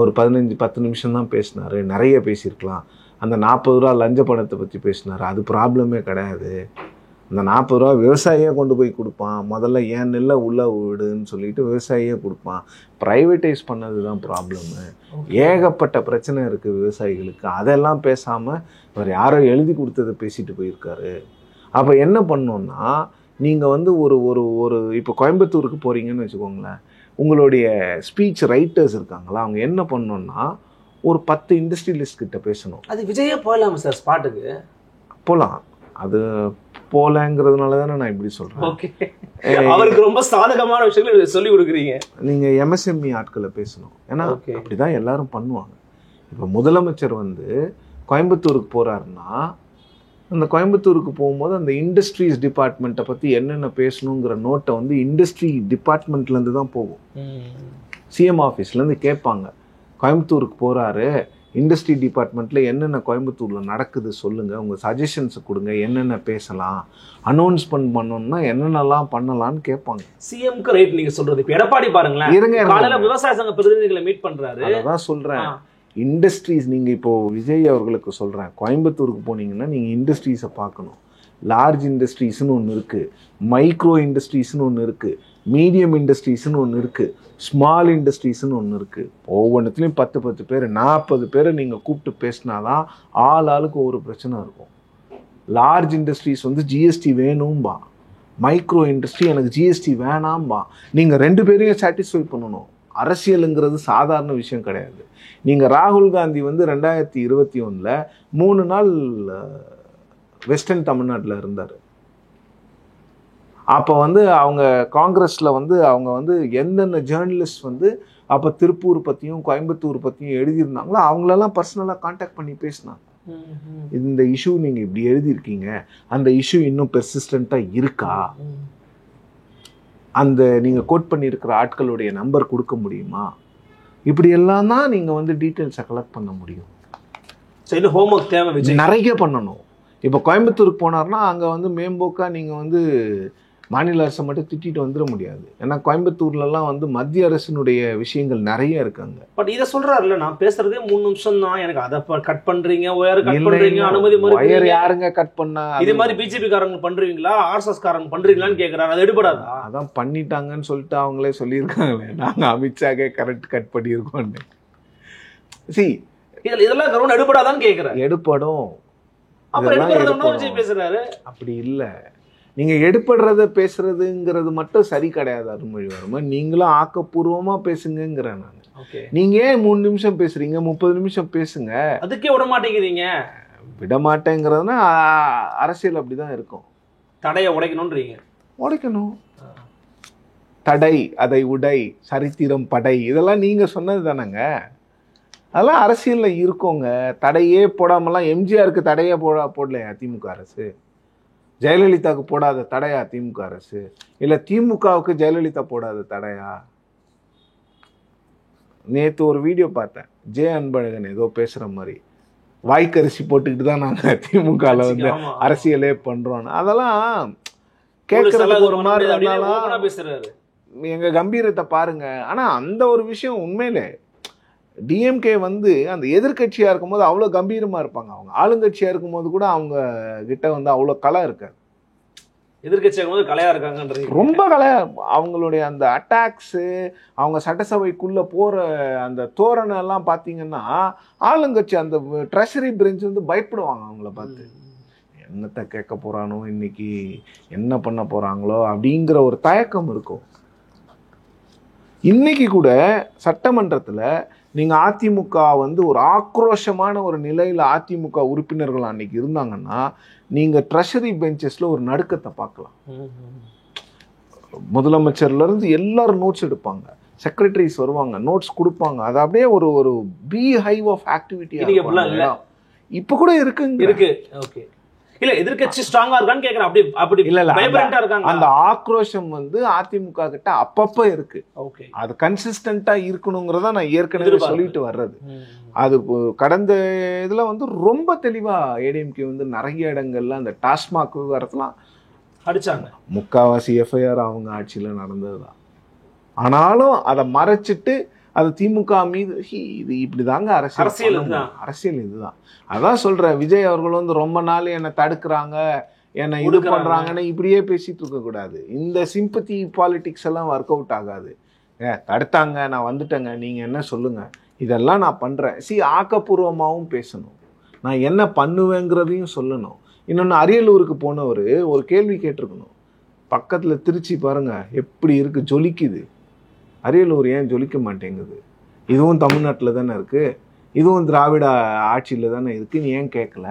ஒரு 15-10 நிமிஷம் தான் பேசினார், நிறைய பேசியிருக்கலாம். அந்த 40 ரூபா லஞ்ச பணத்தை பற்றி பேசினார், அது ப்ராப்ளமே கிடையாது. அந்த 40 ரூபா விவசாயியே கொண்டு போய் கொடுப்பான், முதல்ல ஏன் நெல்லை உள்ளே விடுன்னு சொல்லிட்டு விவசாயியே கொடுப்பான். ப்ரைவேட்டைஸ் பண்ணது தான் ப்ராப்ளமு. ஏகப்பட்ட பிரச்சனை இருக்குது விவசாயிகளுக்கு, அதெல்லாம் பேசாமல் இவர் யாரோ எழுதி கொடுத்ததை பேசிட்டு போயிருக்காரு. அப்போ என்ன பண்ணோன்னா, நீங்கள் வந்து ஒரு ஒரு ஒரு இப்போ கோயம்புத்தூருக்கு போகிறீங்கன்னு வச்சுக்கோங்களேன், உங்களுடைய ஸ்பீச் ரைட்டர்ஸ் இருக்காங்களா, அவங்க என்ன பண்ணணும்னா ஒரு 10 இண்டஸ்ட்ரியலிஸ்ட் கிட்ட பேசணும். அது விஜயே போகலாமா சார் ஸ்பாட்டுக்கு? போகலாம், அது போகலங்கிறதுனால தானே நான் இப்படி சொல்கிறேன். ஓகே, அவருக்கு ரொம்ப சாதகமான விஷயங்களை சொல்லி கொடுக்குறீங்க. நீங்கள் எம்எஸ்எம்இ ஆட்களை பேசணும், ஏன்னா அப்படி தான் எல்லாரும் பண்ணுவாங்க. இப்போ முதலமைச்சர் வந்து கோயம்புத்தூருக்கு போகிறாருன்னா அந்த கோயம்புத்தூருக்கு போகும்போது அந்த இண்டஸ்ட்ரீஸ் டிபார்ட்மெண்ட்டை பற்றி என்னென்ன பேசணுங்கிற நோட்டை வந்து இண்டஸ்ட்ரி டிபார்ட்மெண்ட்லேருந்து தான் போகும். சிஎம் ஆஃபீஸ்லேருந்து கேட்பாங்க, கோயம்புத்தூருக்கு போகிறாரு, இண்டஸ்ட்ரி டிபார்ட்மெண்ட்டில் என்னென்ன கோயம்புத்தூரில் நடக்குது சொல்லுங்கள், உங்கள் சஜஷன்ஸை கொடுங்க, என்னென்ன பேசலாம், அனௌன்ஸ்மெண்ட் பண்ணணும்னா என்னென்னலாம் பண்ணலான்னு கேட்பாங்க. சிஎம்க்கு ரைட் நீங்கள் சொல்கிறது. இப்போ எடப்பாடி பாருங்களேன், காலையில் விவசாய சங்க பிரதிநிதிகளை மீட் பண்ணுறாரு. அதான் சொல்கிறேன், இண்டஸ்ட்ரீஸ் நீங்கள் இப்போது விஜய் அவர்களுக்கு சொல்கிறேன், கோயம்புத்தூருக்கு போனீங்கன்னா நீங்கள் இண்டஸ்ட்ரீஸை பார்க்கணும். லார்ஜ் இண்டஸ்ட்ரீஸ்னு ஒன்று இருக்குது, மைக்ரோ இண்டஸ்ட்ரீஸ்னு ஒன்று இருக்குது, மீடியம் இண்டஸ்ட்ரீஸ்னு ஒன்று இருக்குது, ஸ்மால் இண்டஸ்ட்ரீஸ்னு ஒன்று இருக்குது. ஒவ்வொன்றுத்துலேயும் 10 பேர் 40 பேரை நீங்கள் கூப்பிட்டு பேசினாதான் ஆளுக்கு ஒரு பிரச்சனை இருக்கும். லார்ஜ் இண்டஸ்ட்ரீஸ் வந்து ஜிஎஸ்டி வேணும்பா, மைக்ரோ இண்டஸ்ட்ரி எனக்கு ஜிஎஸ்டி வேணாம்பா. நீங்கள் 2 பேரையும் சாட்டிஸ்ஃபை பண்ணணும். அரசியலுங்கிறது சாதாரண விஷயம் கிடையாது. நீங்கள் ராகுல் காந்தி வந்து 2021 3 நாள் வெஸ்டர்ன் தமிழ்நாட்டில் இருந்தார். அப்போ வந்து அவங்க காங்கிரஸில் வந்து அவங்க வந்து எந்தெந்த ஜேர்னலிஸ்ட் வந்து அப்போ திருப்பூர் பற்றியும் கோயம்புத்தூர் பற்றியும் எழுதியிருந்தாங்களோ அவங்களெல்லாம் பர்சனலாக கான்டாக்ட் பண்ணி பேசினாங்க. இந்த இஷ்யூ நீங்கள் இப்படி எழுதியிருக்கீங்க, அந்த இஷ்யூ இன்னும் பெர்சிஸ்டண்ட்டாக இருக்கா, அந்த நீங்கள் கோட் பண்ணியிருக்கிற ஆட்களுடைய நம்பர் கொடுக்க முடியுமா, இப்படி எல்லாம் தான் நீங்கள் வந்து டீட்டெயில்ஸை கலெக்ட் பண்ண முடியும். சரி, ஹோம்ஒர்க் தேவை, நிறைய பண்ணணும். இப்போ கோயம்புத்தூருக்கு போனார்னா அங்கே வந்து மேம்போக்காக நீங்கள் வந்து மாநில அரசை மட்டும் திட்டிட்டு வந்துட முடியாது. ஏன்னா கோயம்புத்தூர்லலாம் வந்து மத்திய அரசினுடைய விஷயங்கள் நிறைய இருக்காங்க. பட் இதை சொல்றாருல்ல, நான் பேசுறதே 3 நிமிஷம் தான், எனக்கு அதை கட் பண்றீங்க, ஒயர் கட் பண்றீங்க, அனுமதி ஒயர் யாருங்க கட் பண்ணா? இதே மாதிரி பிஜேபி காரங்க பண்றீங்களா, ஆர்எஸ்எஸ் காரங்க பண்றீங்களான்னு கேட்கறாரு. அது எடுபடாதா? அதான் பண்ணிட்டாங்கன்னு சொல்லிட்டு அவங்களே சொல்லியிருக்காங்களே, நாங்கள் அமித்ஷாக்கே கரெக்ட் கட் பண்ணியிருக்கோன்னு. சி இதெல்லாம் கருவன் எடுபடாதான்னு கேட்கிறேன். எடுப்படும், பேசுறாரு. அப்படி இல்லை, நீங்கள் எடுப்படுறத பேசுறதுங்கிறது மட்டும் சரி கிடையாது அருள்மொழிவர்மன். நீங்களும் ஆக்கப்பூர்வமாக பேசுங்கிறேன் நான். நீங்கள் ஏன் 3 நிமிஷம் பேசுறீங்க, 30 நிமிஷம் பேசுங்க. அதுக்கே விட மாட்டேங்கிறீங்க. விட மாட்டேங்கிறதுனா அரசியல் அப்படி தான் இருக்கும். தடையை உடைக்கணும்ன்றீங்க. உடைக்கணும். தடை, அதை உடை, சரித்திரம் படை, இதெல்லாம் நீங்கள் சொன்னது தானேங்க. அதெல்லாம் அரசியலில் இருக்கோங்க. தடையே போடாமலாம் எம்ஜிஆருக்கு தடையே போடலையா திமுக அரசு? ஜெயலலிதாவுக்கு போடாத தடையா திமுக அரசு? இல்லை திமுகவுக்கு ஜெயலலிதா போடாத தடையா? நேற்று ஒரு வீடியோ பார்த்தேன், ஜே அன்பழகன் ஏதோ பேசுகிற மாதிரி வாய்க்கரிசி போட்டுக்கிட்டு தான் நாங்கள் திமுகவில் வந்து அரசியலே பண்ணுறோன்னு. அதெல்லாம் கேட்குறதுக்கு ஒரு மாதிரி இருந்தாலும் எங்கள் கம்பீரத்தை பாருங்கள். ஆனால் அந்த ஒரு விஷயம் உண்மையிலே டிஎம்கே வந்து அந்த எதிர்கட்சியாக இருக்கும்போது அவ்வளோ கம்பீரமாக இருப்பாங்க. அவங்க ஆளுங்கட்சியாக இருக்கும்போது கூட அவங்க கிட்ட வந்து அவ்வளோ கலை இருக்காது. எதிர்கட்சியாக இருக்கும்போது கலையாக இருக்காங்கன்றது ரொம்ப அவங்களுடைய அந்த அட்டாக்ஸு, அவங்க சட்டசபைக்குள்ளே போகிற அந்த தோரணை எல்லாம் பார்த்தீங்கன்னா ஆளுங்கட்சி அந்த ட்ரெஷரி பிரெஞ்ச் வந்து பயப்படுவாங்க அவங்கள பார்த்து. என்னத்தை கேட்க போகிறானோ, இன்னைக்கு என்ன பண்ண போகிறாங்களோ அப்படிங்கிற ஒரு தயக்கம் இருக்கும். இன்னைக்கு கூட சட்டமன்றத்தில் நீங்கள் அதிமுக வந்து ஒரு ஆக்ரோஷமான ஒரு நிலையில் அதிமுக உறுப்பினர்கள் அன்னைக்கு இருந்தாங்கன்னா நீங்கள் ட்ரெஷரி பெஞ்சஸில் ஒரு நடுக்கத்தை பார்க்கலாம். முதலமைச்சர்லேருந்து எல்லாரும் நோட்ஸ் எடுப்பாங்க, செக்ரட்டரிஸ் வருவாங்க, நோட்ஸ் கொடுப்பாங்க. அது அப்படியே ஒரு ஒரு பி ஹைவ் ஆஃப் ஆக்டிவிட்டி இப்போ கூட இருக்கு. ஓகே, இல்ல எதிர்க்கட்சி ஸ்ட்ராங்கா இருக்கான்னு கேக்குறேன். அப்படி அப்படி இல்ல வைப்ரண்டா இருக்காங்க. அந்த ஆக்ரோஷம் வந்து அதிமுக கிட்ட அப்பப்ப இருக்கு. ஓகே, அது கன்சிஸ்டன்ட்டா இருக்கணும்ங்கறத நான் ஏற்கனவே சொல்லிட்டு வர்றது. அது கடந்த இதுல வந்து ரொம்ப தெளிவா ஏடிஎம்கே வந்து நிறைய இடங்கள்ல அந்த டாஸ்மாக் விவகாரத்தெல்லாம் அடிச்சாங்க. முக்காவாசி எஃப்ஐஆர் அவங்க ஆட்சியில நடந்ததுதான். ஆனாலும் அதை மறைச்சிட்டு அது திமுக மீது இது இப்படிதாங்க அரசியல் இதுதான். அதான் சொல்றேன், விஜய் அவர்கள் வந்து ரொம்ப நாள் என்னை தடுக்கிறாங்க, என்னை இது பண்றாங்கன்னு இப்படியே பேசிட்டு இருக்க கூடாது. இந்த சிம்பத்தி பாலிடிக்ஸ் எல்லாம் ஒர்க் அவுட் ஆகாது. தடுத்தாங்க, நான் வந்துட்டேங்க, நீங்க என்ன சொல்லுங்க, இதெல்லாம் நான் பண்றேன். ஆக்கப்பூர்வமாகவும் பேசணும், நான் என்ன பண்ணுவேங்கிறதையும் சொல்லணும். இன்னொன்று, அரியலூருக்கு போனவர் ஒரு கேள்வி கேட்டிருக்கணும், பக்கத்தில் திருச்சி பாருங்கள் எப்படி இருக்குது, ஜொலிக்குது. அரியலூர் ஏன் ஜொலிக்க மாட்டேங்குது? இதுவும் தமிழ்நாட்டில் தானே இருக்குது, இதுவும் திராவிட ஆட்சியில் தானே இருக்குன்னு ஏன் கேட்கல?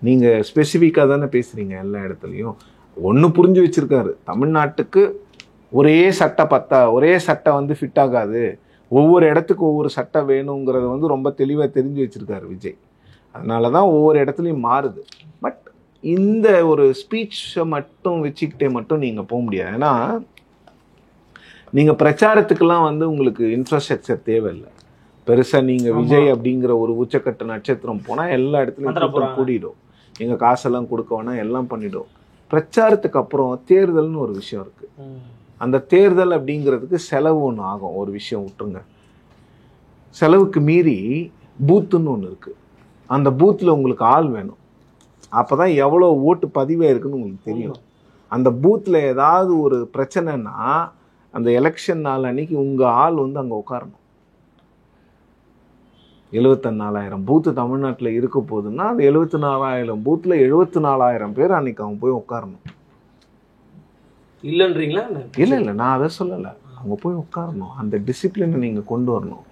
நீங்கள் ஸ்பெசிஃபிக்காக தானே பேசுகிறீங்க எல்லா இடத்துலையும். ஒன்று புரிஞ்சு வச்சுருக்காரு, தமிழ்நாட்டுக்கு ஒரே சட்டை வந்து ஃபிட் ஆகாது, ஒவ்வொரு இடத்துக்கு ஒவ்வொரு சட்டை வேணுங்கிறத வந்து ரொம்ப தெளிவாக தெரிஞ்சு வச்சுருக்காரு விஜய். அதனால தான் ஒவ்வொரு இடத்துலையும் மாறுது. பட் இந்த ஒரு ஸ்பீச்சை மட்டும் வச்சுக்கிட்டே மட்டும் நீங்கள் போக முடியாது. ஏன்னா நீங்கள் பிரச்சாரத்துக்கெல்லாம் வந்து உங்களுக்கு இன்ஃப்ராஸ்ட்ரக்சர் தேவையில்லை பெருசாக. நீங்கள் விஜய் அப்படிங்கிற ஒரு உச்சக்கட்ட நட்சத்திரம் போனால் எல்லா இடத்துலையும் கூடிடும், எங்கள் காசெல்லாம் கொடுக்க வேணாம், எல்லாம் பண்ணிடும். பிரச்சாரத்துக்கு அப்புறம் தேர்தல்னு ஒரு விஷயம் இருக்குது. அந்த தேர்தல் அப்படிங்கிறதுக்கு செலவு ஒன்று ஆகும். ஒரு விஷயம் விட்டுருங்க, செலவுக்கு மீறி பூத்துன்னு ஒன்று இருக்குது. அந்த பூத்தில் உங்களுக்கு ஆள் வேணும். அப்போ தான் எவ்வளோ ஓட்டு பதிவாக இருக்குன்னு உங்களுக்கு தெரியும். அந்த பூத்தில் ஏதாவது ஒரு பிரச்சனைனா அந்த எலெக்ஷன் நாள் அன்னைக்கு உங்கள் ஆள் வந்து அங்கே உட்காரணும். 74,000 பூத்து தமிழ்நாட்டில் இருக்க போகுதுன்னா அந்த 74,000 பூத்தில் 74,000 பேர் அன்னைக்கு அவங்க போய் உட்காரணும். இல்லைன்றீங்களா? இல்லை, நான் அதை சொல்லலை. அவங்க போய் உட்காரணும். அந்த டிசிப்ளினை நீங்கள் கொண்டு வரணும்.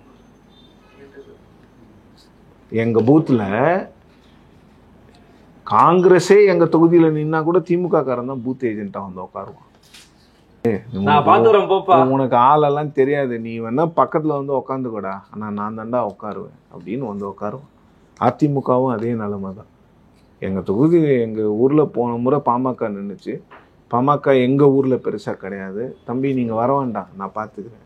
எங்கள் பூத்தில் காங்கிரஸே எங்கள் தொகுதியில் நின்னா கூட திமுக காரன் தான் பூத் ஏஜென்ட்டாக வந்து உட்காருவான். உனக்கு ஆளெல்லாம் தெரியாது, நீ வேணா பக்கத்தில் வந்து உட்காந்துக்கூடா, ஆனால் நான் தாண்டா உட்காருவேன் அப்படின்னு வந்து உட்காருவேன். அதிமுகவும் அதே நிலைமை தான். எங்கள் தொகுதி எங்கள் ஊரில் போன முறை பாமக நின்றுச்சு. பாமக எங்கள் ஊரில் பெருசாக கிடையாது. தம்பி நீங்கள் வர வேண்டாம், நான் பார்த்துக்கிறேன்.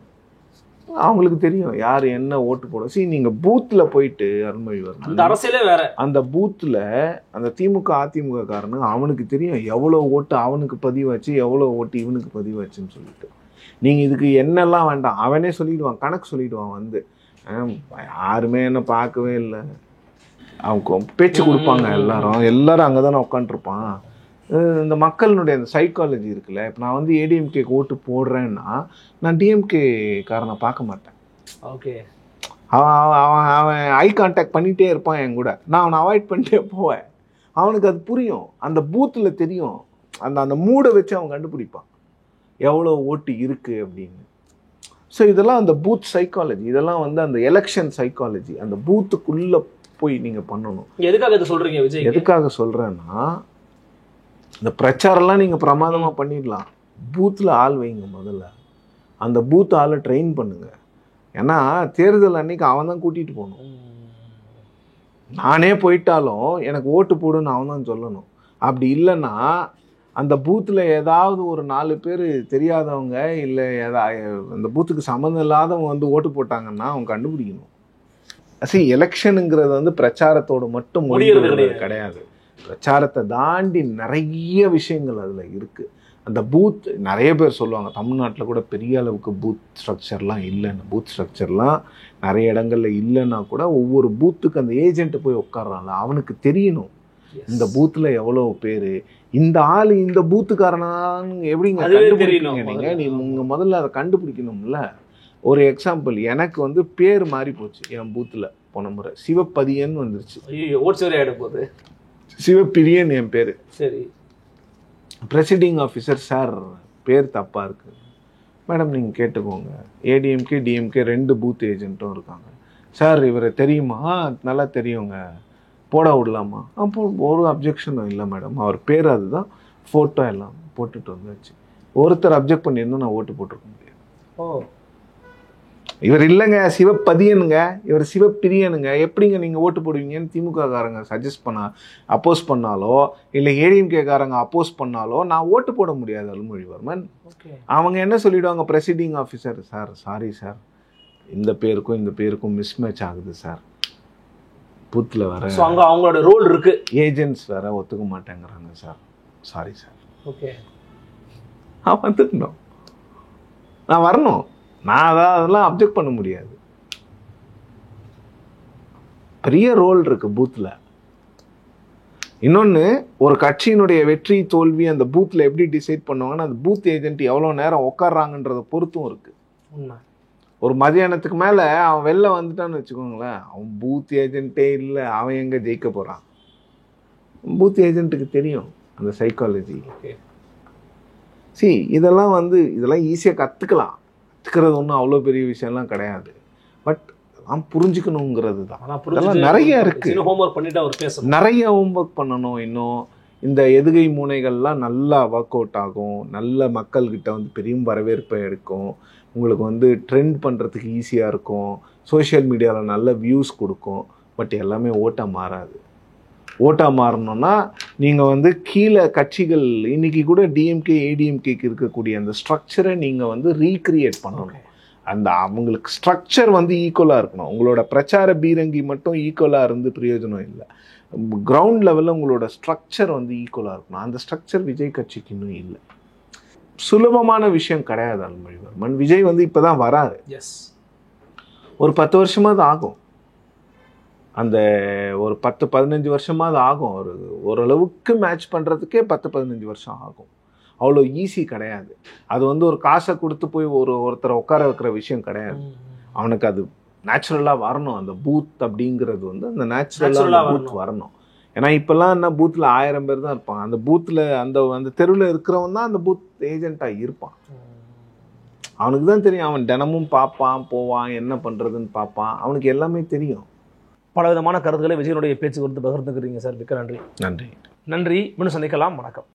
அவங்களுக்கு தெரியும் யார் என்ன ஓட்டு போட. நீங்கள் பூத்தில் போயிட்டு அருள்மொழிவர்மன் அந்த அரசியலே வேற. அந்த பூத்தில் அந்த திமுக அதிமுக காரனு அவனுக்கு தெரியும் எவ்வளோ ஓட்டு அவனுக்கு பதிவாச்சு, எவ்வளோ ஓட்டு இவனுக்கு பதிவாச்சுன்னு சொல்லிட்டு. நீங்கள் இதுக்கு என்னெல்லாம் வேண்டாம், அவனே சொல்லிடுவான், கணக்கு சொல்லிடுவான். வந்து யாருமே என்ன பார்க்கவே இல்லை, அவங்க பேச்சு கொடுப்பாங்க. எல்லாரும் அங்கே தானே உட்காந்துருப்பான். இந்த மக்களினுடைய அந்த சைக்காலஜி இருக்குல்ல. இப்போ நான் வந்து ஏடிஎம்கேக்கு ஓட்டு போடுறேன்னா நான் டிஎம்கே காரனை பார்க்க மாட்டேன். ஓகே, அவன் ஐ கான்டாக்ட் பண்ணிகிட்டே இருப்பான் என் கூட, நான் அவனை அவாய்ட் பண்ணிட்டே போவேன். அவனுக்கு அது புரியும், அந்த பூத்தில் தெரியும். அந்த மூடை வச்சு அவன் கண்டுபிடிப்பான் எவ்வளோ ஓட்டு இருக்குது அப்படின்னு. ஸோ இதெல்லாம் அந்த பூத் சைக்காலஜி, இதெல்லாம் வந்து அந்த எலெக்ஷன் சைக்காலஜி. அந்த பூத்துக்குள்ளே போய் நீங்கள் பண்ணணும். எதுக்காக இதை சொல்கிறீங்க விஜய்? எதுக்காக சொல்கிறேன்னா, இந்த பிரச்சாரம்லாம் நீங்கள் பிரமாதமாக பண்ணிடலாம், பூத்தில் ஆள் வைங்க. முதல்ல அந்த பூத் ஆளை ட்ரெயின் பண்ணுங்க. ஏன்னா தேர்தல் அன்னைக்கு அவன் தான் கூட்டிகிட்டு போகணும். நானே போயிட்டாலும் எனக்கு ஓட்டு போடுன்னு அவன் தான் சொல்லணும். அப்படி இல்லைன்னா அந்த பூத்தில் ஏதாவது ஒரு 4 பேர் தெரியாதவங்க இல்லை அந்த பூத்துக்கு சம்மந்தம் இல்லாதவங்க வந்து ஓட்டு போட்டாங்கன்னா அவங்க கண்டுபிடிக்கணும். எலெக்ஷனுங்கிறது வந்து பிரச்சாரத்தோடு மட்டும் முடிகிறது கிடையாது. பிரச்சாரத்தை தாண்டி நிறைய விஷயங்கள் அதில் இருக்குது. அந்த பூத் நிறைய பேர் சொல்லுவாங்க தமிழ்நாட்டில் கூட பெரிய அளவுக்கு பூத் ஸ்ட்ரக்சர்லாம் இல்லைன்னு. பூத் ஸ்ட்ரக்சர்லாம் நிறைய இடங்கள்ல இல்லைன்னா கூட ஒவ்வொரு பூத்துக்கு அந்த ஏஜென்ட்டு போய் உட்கார்றான்ல, அவனுக்கு தெரியணும் இந்த பூத்தில் எவ்வளோ பேர், இந்த ஆள் இந்த பூத்துக்காரனான்னு எப்படிங்க கண்டுபிடிப்பீங்க நீங்கள்? நீங்கள் முதல்ல அதை கண்டுபிடிக்கணும்ல. ஒரு எக்ஸாம்பிள், எனக்கு வந்து பேர் மாறி போச்சு என் பூத்தில். போன முறை சிவப்பதியன் வந்துருச்சு. சிவப்பிரியன் என் பேர். சரி, ப்ரெசிடிங் ஆஃபீஸர் சார் பேர் தப்பாக இருக்குது. மேடம் நீங்கள் கேட்டுக்கோங்க, ஏடிஎம்கே டிஎம்கே 2 பூத் ஏஜென்ட்டும் இருக்காங்க. சார் இவரை தெரியுமா? நல்லா தெரியுங்க, போட விடலாமா? அப்போ ஒரு அப்ஜெக்ஷனும் இல்லை மேடம், அவர் பேர் அதுதான், ஃபோட்டோ எல்லாம் போட்டுட்டு வந்தாச்சு. ஒருத்தர் அப்ஜெக்ட் பண்ணியிருந்தோம், நான் ஓட்டு போட்டிருக்க முடியாது. ஓ, இவர் இல்லைங்க சிவப்பதியனுங்க, இவர் சிவப்பிரியனுங்க, எப்படிங்க நீங்கள் ஓட்டு போடுவீங்கன்னு திமுக காரங்க அப்போஸ் பண்ணாலோ இல்லை ஏடிஎம்கே காரங்க அப்போஸ் பண்ணாலோ நான் ஓட்டு போட முடியாது அருள்மொழிவர்மன். அவங்க என்ன சொல்லிவிடுவாங்க, presiding officer sir sorry sir, இந்த பேருக்கும் இந்த பேருக்கும் மிஸ்மேட்ச் ஆகுது சார், பூத்தில் வர அவங்களோட ரோல் இருக்கு, ஏஜென்ட்ஸ் வேற ஒத்துக்க மாட்டேங்கிறாங்க சார், சாரி சார். ஓகே, நான் வந்துடணும், நான் வரணும், நான் அதெல்லாம் அப்ஜெக்ட் பண்ண முடியாது. பெரிய ரோல் இருக்கு பூத்தில். இன்னொன்று, ஒரு கட்சியினுடைய வெற்றி தோல்வி அந்த பூத்தில் எப்படி டிசைட் பண்ணுவாங்கன்னா அந்த பூத் ஏஜென்ட் எவ்வளோ நேரம் உட்கார்றாங்கன்றத பொறுத்தும் இருக்கு. ஒரு மதியானத்துக்கு மேலே அவன் வெளில வந்துட்டான்னு வச்சுக்கோங்களேன், அவன் பூத் ஏஜென்ட்டே இல்லை, அவன் எங்கே ஜெயிக்க போகிறான்? பூத் ஏஜென்ட்டுக்கு தெரியும் அந்த சைக்காலஜி. ஓகே. இதெல்லாம் ஈஸியாக கற்றுக்கிறது ஒன்றும் அவ்வளோ பெரிய விஷயம்லாம் கிடையாது. பட் நாம் புரிஞ்சுக்கணுங்கிறது தான். ஆனால் நிறைய இருக்குது. ஹோம்ஒர்க் பண்ணிட்டு அவர் பேசணும், நிறைய ஹோம்ஒர்க் பண்ணணும். இன்னும் இந்த எதுகை மூனைகள்லாம் நல்லா ஒர்க் அவுட் ஆகும், நல்ல மக்கள்கிட்ட பெரிய வரவேற்பை எடுக்கும், உங்களுக்கு ட்ரெண்ட் பண்ணுறதுக்கு ஈஸியாக இருக்கும், சோஷியல் மீடியாவில் நல்ல வியூஸ் கொடுக்கும். பட் எல்லாமே ஓட்டாக மாறாது. ஓட்டாக மாறணும்னா நீங்கள் கீழே கட்சிகள் இன்றைக்கி கூட டிஎம்கே ஏடிஎம்கேக்கு இருக்கக்கூடிய அந்த ஸ்ட்ரக்சரை நீங்கள் ரீக்ரியேட் பண்ணணும். அந்த அவங்களுக்கு ஸ்ட்ரக்சர் ஈக்குவலாக இருக்கணும். உங்களோட பிரச்சார பீரங்கி மட்டும் ஈக்குவலாக இருந்து பிரயோஜனம் இல்லை. கிரவுண்ட் லெவலில் உங்களோட ஸ்ட்ரக்சர் ஈக்குவலாக இருக்கணும். அந்த ஸ்ட்ரக்சர் விஜய் கட்சிக்கு இன்னும் இல்லை. சுலபமான விஷயம் கிடையாது அருள்மொழிவர்மன். விஜய் இப்போ தான் வராரு. எஸ், ஒரு 10 வருஷமாவது ஆகும். அந்த ஒரு 10-15 வருஷமாவது ஆகும். ஓரளவுக்கு மேட்ச் பண்ணுறதுக்கே 10-15 வருஷம் ஆகும். அவ்வளோ ஈஸி கிடையாது. அது ஒரு காசை கொடுத்து போய் ஒருத்தரை உட்கார வைக்கிற விஷயம் கிடையாது. அவனுக்கு அது நேச்சுரலாக வரணும். அந்த பூத் அப்படிங்கிறது அந்த நேச்சுரலாக பூத் வரணும். ஏன்னா இப்போல்லாம் என்ன, பூத்தில் 1000 பேர் தான் இருப்பாங்க. அந்த பூத்தில் அந்த தெருவில் இருக்கிறவன் தான் அந்த பூத் ஏஜெண்ட்டாக இருப்பான். அவனுக்கு தான் தெரியும். அவன் தினமும் பார்ப்பான், போவான், என்ன பண்ணுறதுன்னு பார்ப்பான். அவனுக்கு எல்லாமே தெரியும். பல விதமான கருத்துக்களை விஜயனுடைய பேச்சு குறித்து பகிர்ந்துக்கிறீங்க சார். மிக்க நன்றி. நன்றி. நன்றி. இன்னும் சந்திக்கலாம். வணக்கம்.